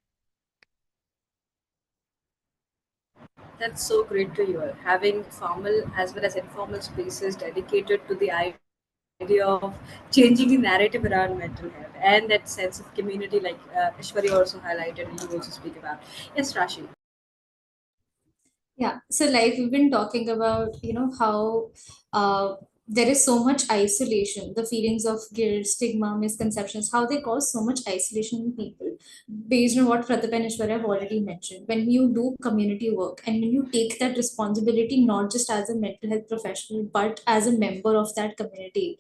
That's so great to hear. Having formal as well as informal spaces dedicated to the idea of changing the narrative around mental health and that sense of community, like Ishwarya also highlighted and you also speak about. Yes, Rashi. Yeah, so like we've been talking about, how there is so much isolation, the feelings of guilt, stigma, misconceptions, how they cause so much isolation in people. Based on what Pratap and Ishwarya have already mentioned, when you do community work and when you take that responsibility, not just as a mental health professional, but as a member of that community,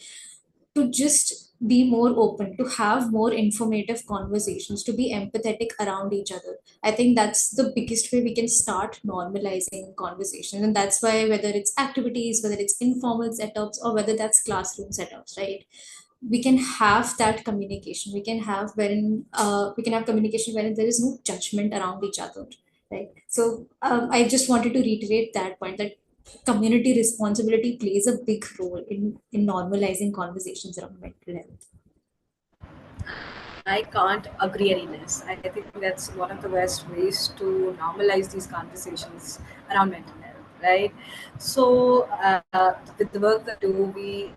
to just be more open, to have more informative conversations, to be empathetic around each other. I think that's the biggest way we can start normalizing conversation. And that's why, whether it's activities, whether it's informal setups, or whether that's classroom setups, right? We can have that communication. We can have communication wherein there is no judgment around each other, right? So I just wanted to reiterate that point, that community responsibility plays a big role in normalizing conversations around mental health. I can't agree any less. I think that's one of the best ways to normalize these conversations around mental health, right? So, with the work that we do, we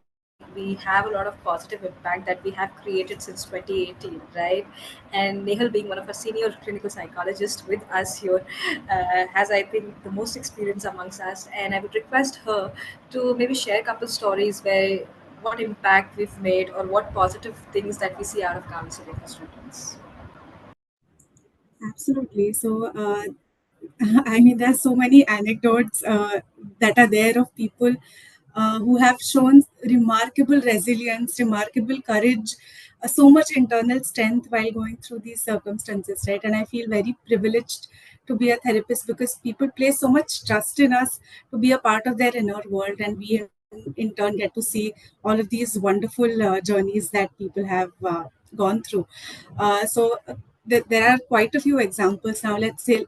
we have a lot of positive impact that we have created since 2018, right? And Nehal, being one of our senior clinical psychologists with us here, has, I think, the most experience amongst us. And I would request her to maybe share a couple stories where what impact we've made or what positive things that we see out of counseling for students. Absolutely. So, I mean, there's so many anecdotes that are there of people who have shown remarkable resilience, remarkable courage, so much internal strength while going through these circumstances, right? And I feel very privileged to be a therapist because people place so much trust in us to be a part of their inner world, and we in turn get to see all of these wonderful journeys that people have gone through. There are quite a few examples now. Let's say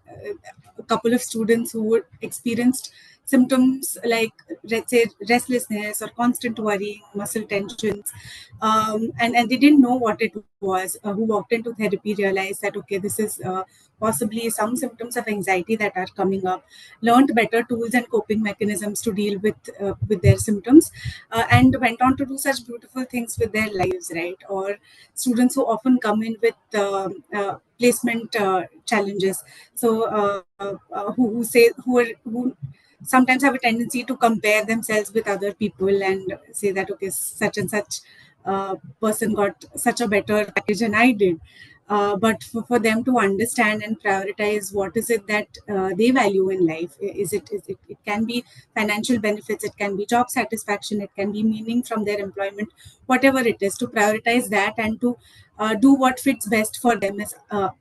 a couple of students who experienced symptoms like, let's say, restlessness or constant worrying, muscle tensions, and they didn't know what it was. Who walked into therapy realized that, okay, this is possibly some symptoms of anxiety that are coming up, learned better tools and coping mechanisms to deal with their symptoms, and went on to do such beautiful things with their lives, right? Or students who often come in with placement challenges. So who sometimes have a tendency to compare themselves with other people and say that, okay, such and such person got such a better package than I did. But for them to understand and prioritize what is it that they value in life. It can be financial benefits, it can be job satisfaction, it can be meaning from their employment, whatever it is, to prioritize that and to do what fits best for them is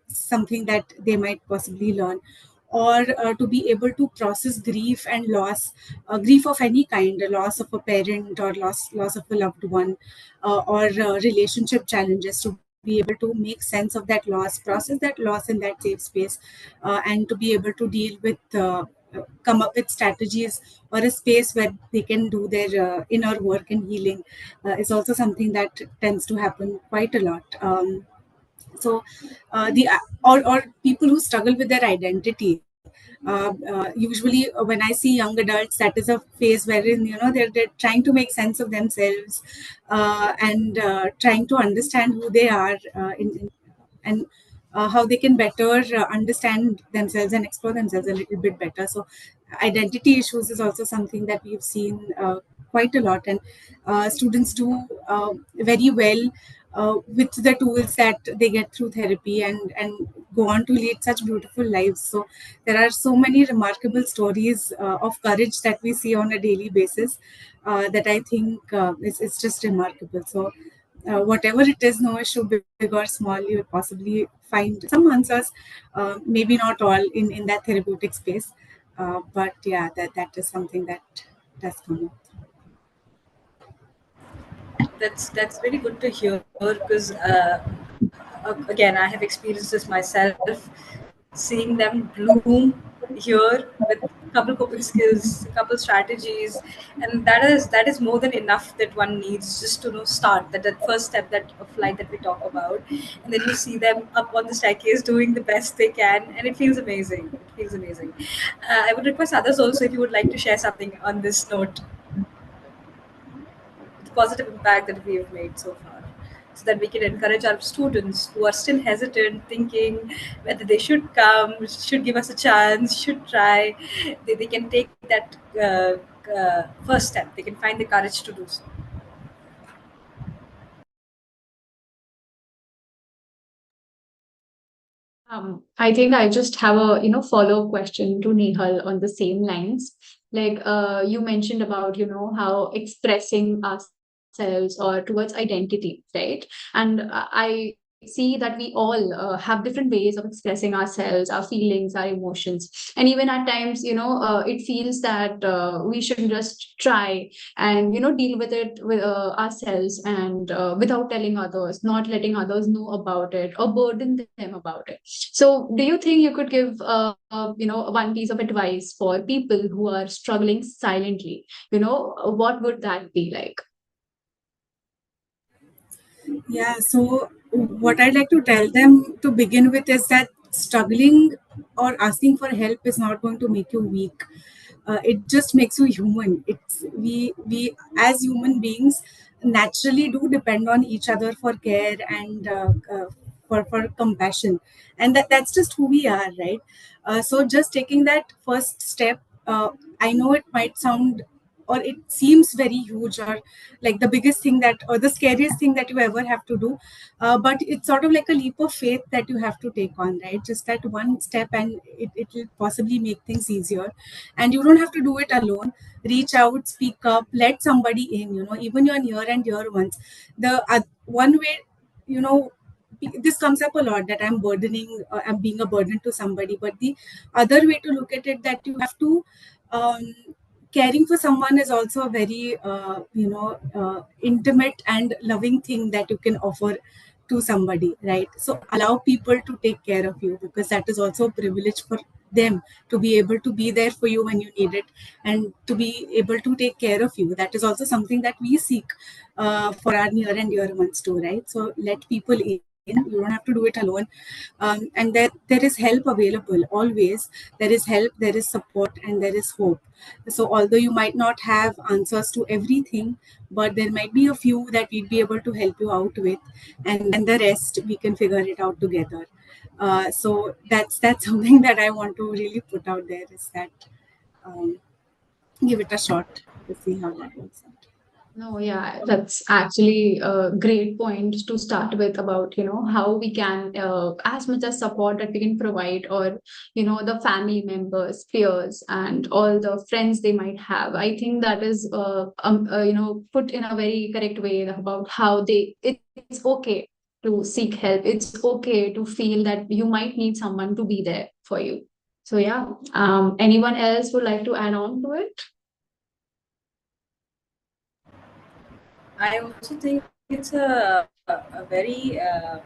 something that they might possibly learn. Or to be able to process grief and loss, grief of any kind, a loss of a parent or loss of a loved one, or relationship challenges, to be able to make sense of that loss, process that loss in that safe space, and to be able to deal with come up with strategies or a space where they can do their inner work and healing, is also something that tends to happen quite a lot. So the or people who struggle with their identity. Usually, when I see young adults, that is a phase wherein, they're trying to make sense of themselves, and trying to understand who they are, and how they can better understand themselves and explore themselves a little bit better. So, identity issues is also something that we've seen quite a lot, and students do very well with the tools that they get through therapy, and go on to lead such beautiful lives. So there are so many remarkable stories of courage that we see on a daily basis, that I think is just remarkable. So whatever it is, no issue, big or small, you will possibly find some answers, maybe not all in that therapeutic space. But yeah, that is something that does come up. That's very good to hear because again, I have experienced this myself, seeing them bloom here with couple coping skills, couple strategies, and that is more than enough that one needs just to start that first step, that of flight that we talk about, and then you see them up on the staircase doing the best they can, and it feels amazing. It feels amazing. I would request others also if you would like to share something on this note, the positive impact that we have made so far, so that we can encourage our students who are still hesitant, thinking whether they should come, should give us a chance, should try. They can take that first step. They can find the courage to do so. I think I just have a follow-up question to Nehal on the same lines. Like you mentioned about how expressing ourselves or towards identity, right? And I see that we all have different ways of expressing ourselves, our feelings, our emotions, and even at times it feels that we should just try and deal with it with ourselves and without telling others, not letting others know about it or burden them about it. So do you think you could give one piece of advice for people who are struggling silently? What would that be like? Yeah, so what I'd like to tell them to begin with is that struggling or asking for help is not going to make you weak. It just makes you human. It's we as human beings naturally do depend on each other for care and for compassion, and that's just who we are, right? So just taking that first step, I know it might sound or it seems very huge, or like the biggest thing that or the scariest thing that you ever have to do, but it's sort of like a leap of faith that you have to take on, right? Just that one step, and it will possibly make things easier. And you don't have to do it alone. Reach out, speak up, let somebody in, even your near and dear ones. The one way, you know this comes up a lot, that I'm being a burden to somebody, but the other way to look at it, that you have to, um, caring for someone is also a very intimate and loving thing that you can offer to somebody, right? So allow people to take care of you, because that is also a privilege for them, to be able to be there for you when you need it, and to be able to take care of you. That is also something that we seek for our near and dear ones too, right? So let people in. You don't have to do it alone. And there is help available always. There is help, there is support, and there is hope. So although you might not have answers to everything, but there might be a few that we'd be able to help you out with, and then the rest we can figure it out together. So that's something that I want to really put out there, is that, um, give it a shot to see how that works out. No, yeah, that's actually a great point to start with about, how we can, as much as support that we can provide, or, the family members, peers, and all the friends they might have. I think that is, put in a very correct way about how it's okay to seek help. It's okay to feel that you might need someone to be there for you. So, yeah, anyone else would like to add on to it? I also think it's a very a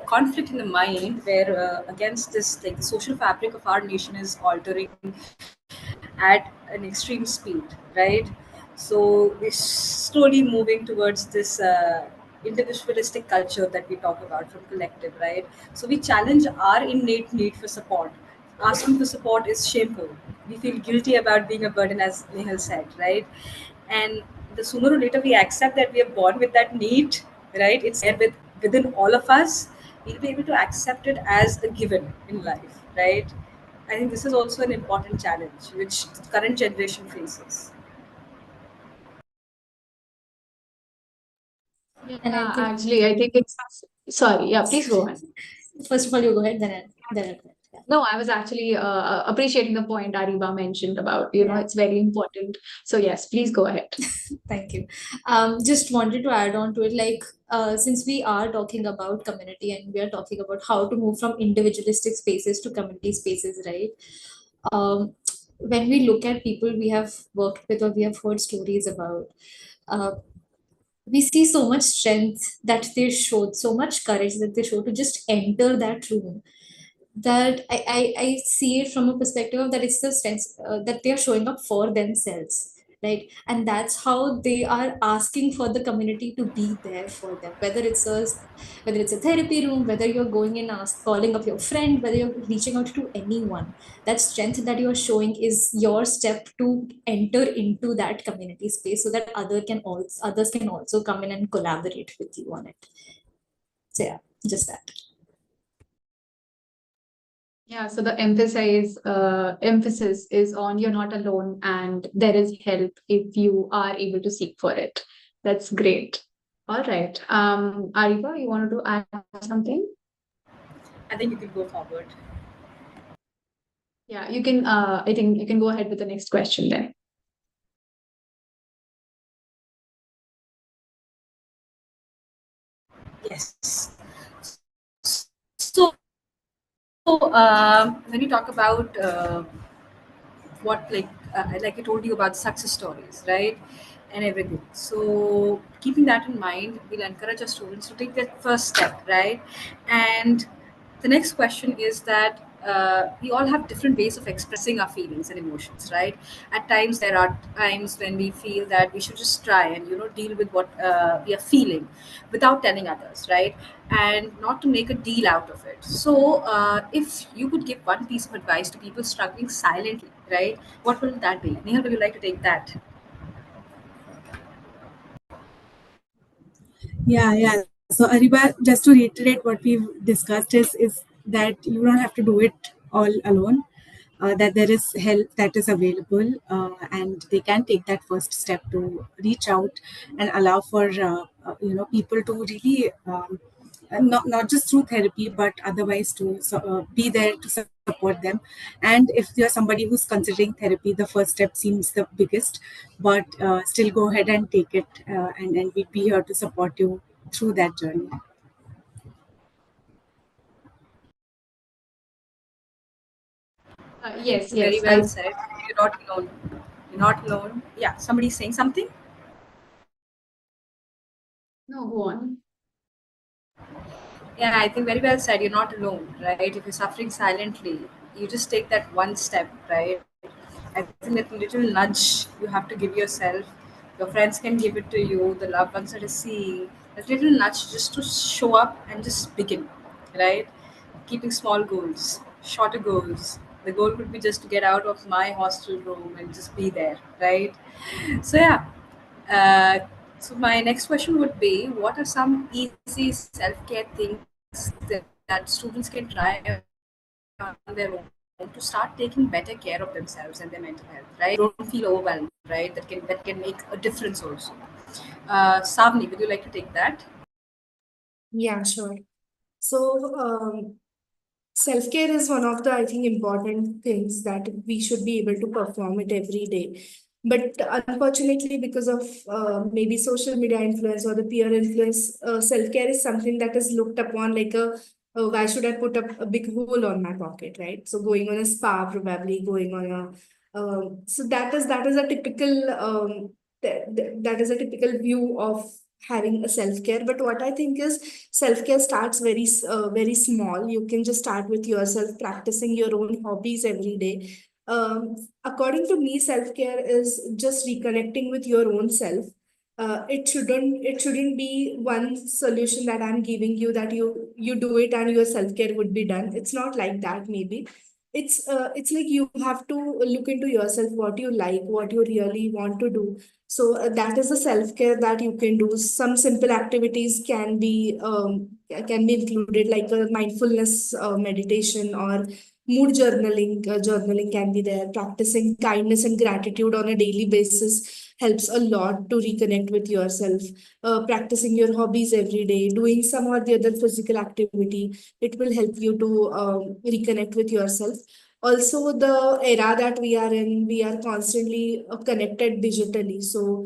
conflict in the mind where against this, like, the social fabric of our nation is altering at an extreme speed, right? So we're slowly moving towards this individualistic culture that we talk about from collective, right? So we challenge our innate need for support. Asking for support is shameful. We feel guilty about being a burden, as Nehal said, right? And the sooner or later we accept that we are born with that need, right? It's there within all of us. We'll be able to accept it as a given in life, right? I think this is also an important challenge which the current generation faces. Yeah, And I think, actually, I think it's sorry. Yeah, please go on. first of all, you go ahead, then I go ahead. Yeah. No, I was actually appreciating the point Ariba mentioned about, Yeah. it's very important. So yes, please go ahead. Thank you. Just wanted to add on to it, like, since we are talking about community and we are talking about how to move from individualistic spaces to community spaces, right? Um, when we look at people we have worked with or we have heard stories about, uh, we see so much strength that they showed, so much courage that they showed to just enter that room, that I see it from a perspective of that it's the sense that they are showing up for themselves, right? And that's how they are asking for the community to be there for them, whether it's a therapy room, whether you're going and calling up your friend, whether you're reaching out to anyone. That strength that you're showing is your step to enter into that community space, so that others can also come in and collaborate with you on it. So yeah, just that. Yeah, so the emphasis is on you're not alone and there is help if you are able to seek for it. That's great. All right. Ariba, you wanted to add something? I think you can go forward. Yeah, you can. I think you can go ahead with the next question then. Yes. So, when you talk about what, like I told you about success stories, right, and everything. So keeping that in mind, we'll encourage our students to take that first step, right? And the next question is that we all have different ways of expressing our feelings and emotions, right? At times there are times when we feel that we should just try and deal with what we are feeling without telling others, right? And not to make a deal out of it. So if you could give one piece of advice to people struggling silently, right, what will that be? Nihal, would you like to take that? Yeah. So Ariba, just to reiterate what we've discussed is that you don't have to do it all alone. That there is help that is available, and they can take that first step to reach out and allow for people to really not just through therapy but otherwise to be there to support them. And if you're somebody who's considering therapy, the first step seems the biggest, but still go ahead and take it, and we'd be here to support you through that journey. Yes, Very yes. well said. You're not alone. You're not alone. Yeah, somebody's saying something. No, go on. Yeah, I think very well said. You're not alone, right? If you're suffering silently, you just take that one step, right? I think that little nudge you have to give yourself. Your friends can give it to you, the loved ones that are seeing. That little nudge just to show up and just begin, right? Keeping small goals, shorter goals. The goal could be just to get out of my hostel room and just be there, right? So yeah. Uh, so my next question would be: what are some easy self-care things that students can try on their own to start taking better care of themselves and their mental health? Right? Don't feel overwhelmed. Right? That can make a difference also. Savni, would you like to take that? Yeah, sure. So, self-care is one of the, I think, important things that we should be able to perform it every day. But unfortunately, because of maybe social media influence or the peer influence, self-care is something that is looked upon like why should I put up a big hole on my pocket, right? So going on a spa, probably going on so that is a typical that is a typical view of having a self-care. But what I think is self-care starts very small. You can just start with yourself practicing your own hobbies every day. According to me, self-care is just reconnecting with your own self. It shouldn't be one solution that I'm giving you, that you do it and your self-care would be done. It's not like that. Maybe it's like you have to look into yourself, what you like, what you really want to do. So that is a self-care that you can do. Some simple activities can be included, like a mindfulness meditation or mood journaling. Journaling can be there. Practicing kindness and gratitude on a daily basis helps a lot to reconnect with yourself. Practicing your hobbies every day, doing some or the other physical activity, it will help you to reconnect with yourself. Also, the era that we are in, we are constantly connected digitally. So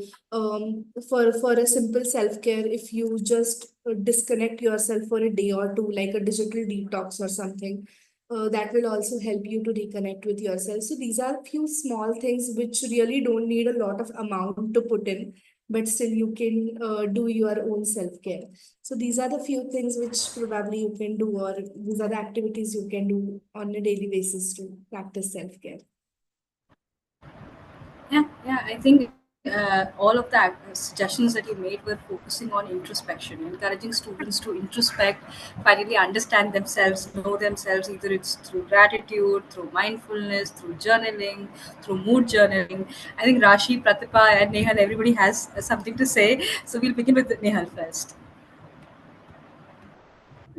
for a simple self-care, if you just disconnect yourself for a day or two, like a digital detox or something, that will also help you to reconnect with yourself. So these are few small things which really don't need a lot of amount to put in, but still you can do your own self-care. So these are the few things which probably you can do, or these are the activities you can do on a daily basis to practice self-care. Yeah. I think all of the suggestions that you made were focusing on introspection, encouraging students to introspect, finally understand themselves, know themselves. Either it's through gratitude, through mindfulness, through journaling, through mood journaling. I think Rashi, Pratipha, and Nehal, everybody has something to say. So we'll begin with Nehal first.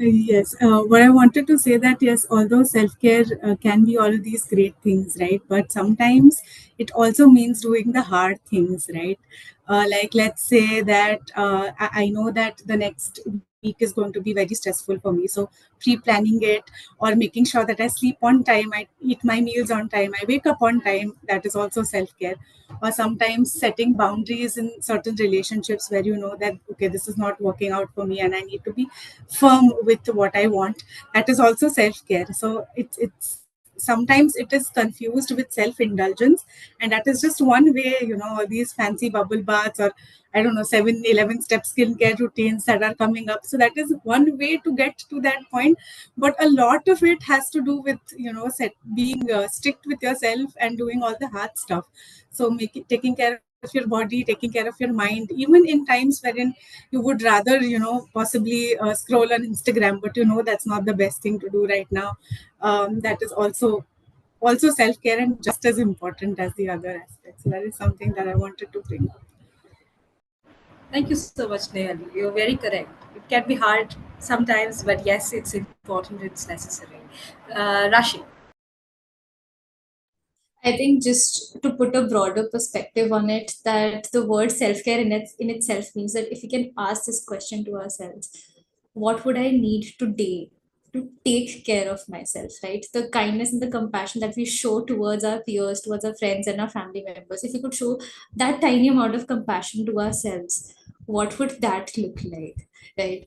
Yes, what I wanted to say that yes, although self-care can be all these great things, right? But sometimes it also means doing the hard things, right? Like let's say that I know that the next week is going to be very stressful for me. So pre-planning it or making sure that I sleep on time, I eat my meals on time, I wake up on time, that is also self-care. Or sometimes setting boundaries in certain relationships where you know that okay, this is not working out for me and I need to be firm with what I want. That is also self-care. So it's sometimes it is confused with self-indulgence, and that is just one way, all these fancy bubble baths or I don't know, 7-11 step skincare routines that are coming up. So that is one way to get to that point. But a lot of it has to do with, being strict with yourself and doing all the hard stuff. So taking care of your body, taking care of your mind, even in times wherein you would rather possibly scroll on Instagram, but that's not the best thing to do right now. That is also self-care and just as important as the other aspects. So that is something that I wanted to bring up. Thank you so much, Nehal. You're very correct. It can be hard sometimes, but yes, it's important, it's necessary. Rashi. I think just to put a broader perspective on it, that the word self-care in itself means that if we can ask this question to ourselves, what would I need today to take care of myself, right? The kindness and the compassion that we show towards our peers, towards our friends and our family members, if we could show that tiny amount of compassion to ourselves, what would that look like, right?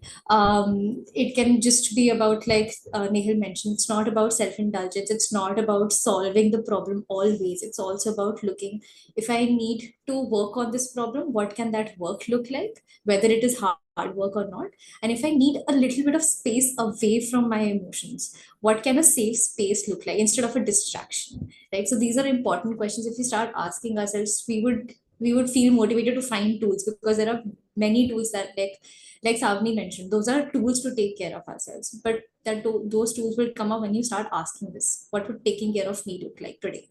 It can just be about, like Nehal mentioned, it's not about self-indulgence, it's not about solving the problem always, it's also about looking, if I need to work on this problem, what can that work look like, whether it is hard work or not, and if I need a little bit of space away from my emotions, what can a safe space look like instead of a distraction, right? So these are important questions. If we start asking ourselves, we would feel motivated to find tools, because there are many tools that, like Savni mentioned, those are tools to take care of ourselves. But those tools will come up when you start asking this: what would taking care of me look like today?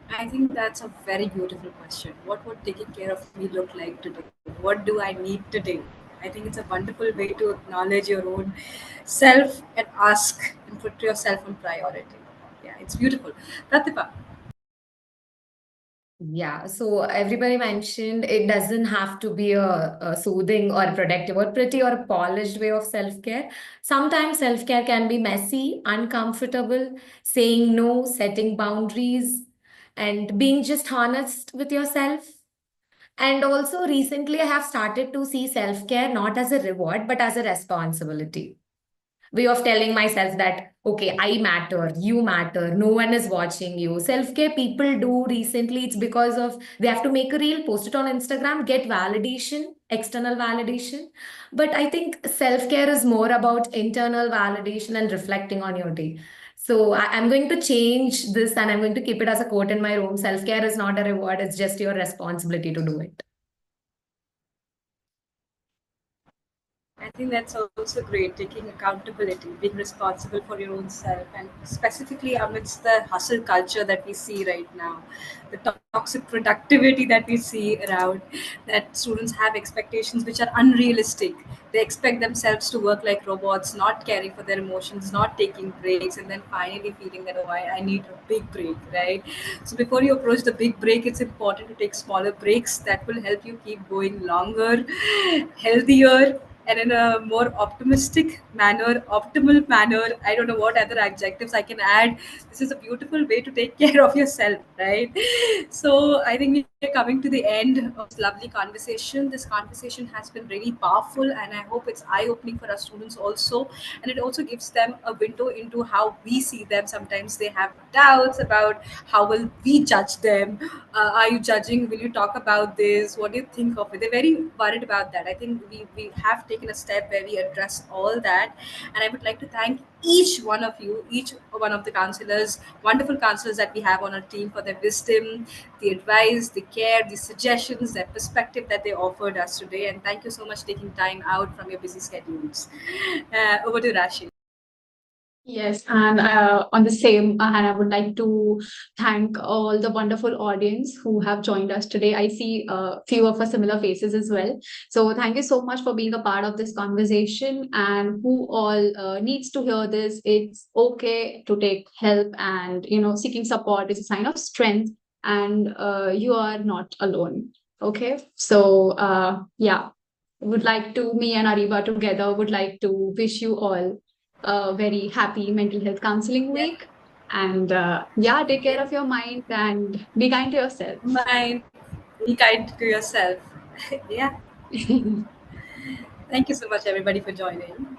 I think that's a very beautiful question. What would taking care of me look like today? What do I need today? I think it's a wonderful way to acknowledge your own self and ask and put yourself on priority. Yeah, it's beautiful. Pratibha. Yeah, so everybody mentioned it doesn't have to be a soothing or protective or pretty or polished way of self-care. Sometimes self-care can be messy, uncomfortable, saying no, setting boundaries, and being just honest with yourself. And also, recently, I have started to see self-care not as a reward, but as a responsibility way of telling myself that, okay, I matter, you matter, no one is watching you. Self-care people do recently, it's because of they have to make a reel, post it on Instagram, get validation, external validation. But I think self-care is more about internal validation and reflecting on your day. So I'm going to change this and I'm going to keep it as a quote in my room. Self-care is not a reward, it's just your responsibility to do it. I think that's also great, taking accountability, being responsible for your own self, and specifically amidst the hustle culture that we see right now, the toxic productivity that we see around, that students have expectations which are unrealistic. They expect themselves to work like robots, not caring for their emotions, not taking breaks, and then finally feeling that, oh, I need a big break, right? So before you approach the big break, it's important to take smaller breaks that will help you keep going longer, healthier, and in a more optimistic manner, optimal manner. I don't know what other adjectives I can add. This is a beautiful way to take care of yourself, right? So I think we are coming to the end of this lovely conversation. This conversation has been really powerful, and I hope it's eye opening for our students also. And it also gives them a window into how we see them. Sometimes they have doubts about how will we judge them. Are you judging? Will you talk about this? What do you think of it? They're very worried about that. I think we have taken a step where we address all that. And I would like to thank each one of you, each one of the counselors, wonderful counselors that we have on our team, for their wisdom, the advice, the care, the suggestions, their perspective that they offered us today. And thank you so much taking time out from your busy schedules. Over to Rashi. Yes, and on the same hand, I would like to thank all the wonderful audience who have joined us today. I see a few of our similar faces as well. So thank you so much for being a part of this conversation, and who all needs to hear this. It's okay to take help, and seeking support is a sign of strength, and you are not alone. Okay, so yeah, would like to me and Ariba together would like to wish you all a very happy mental health counseling Yeah. week. And yeah, take care Yeah. of your mind and be kind to yourself. Mind, be kind to yourself. Yeah. Thank you so much, everybody, for joining.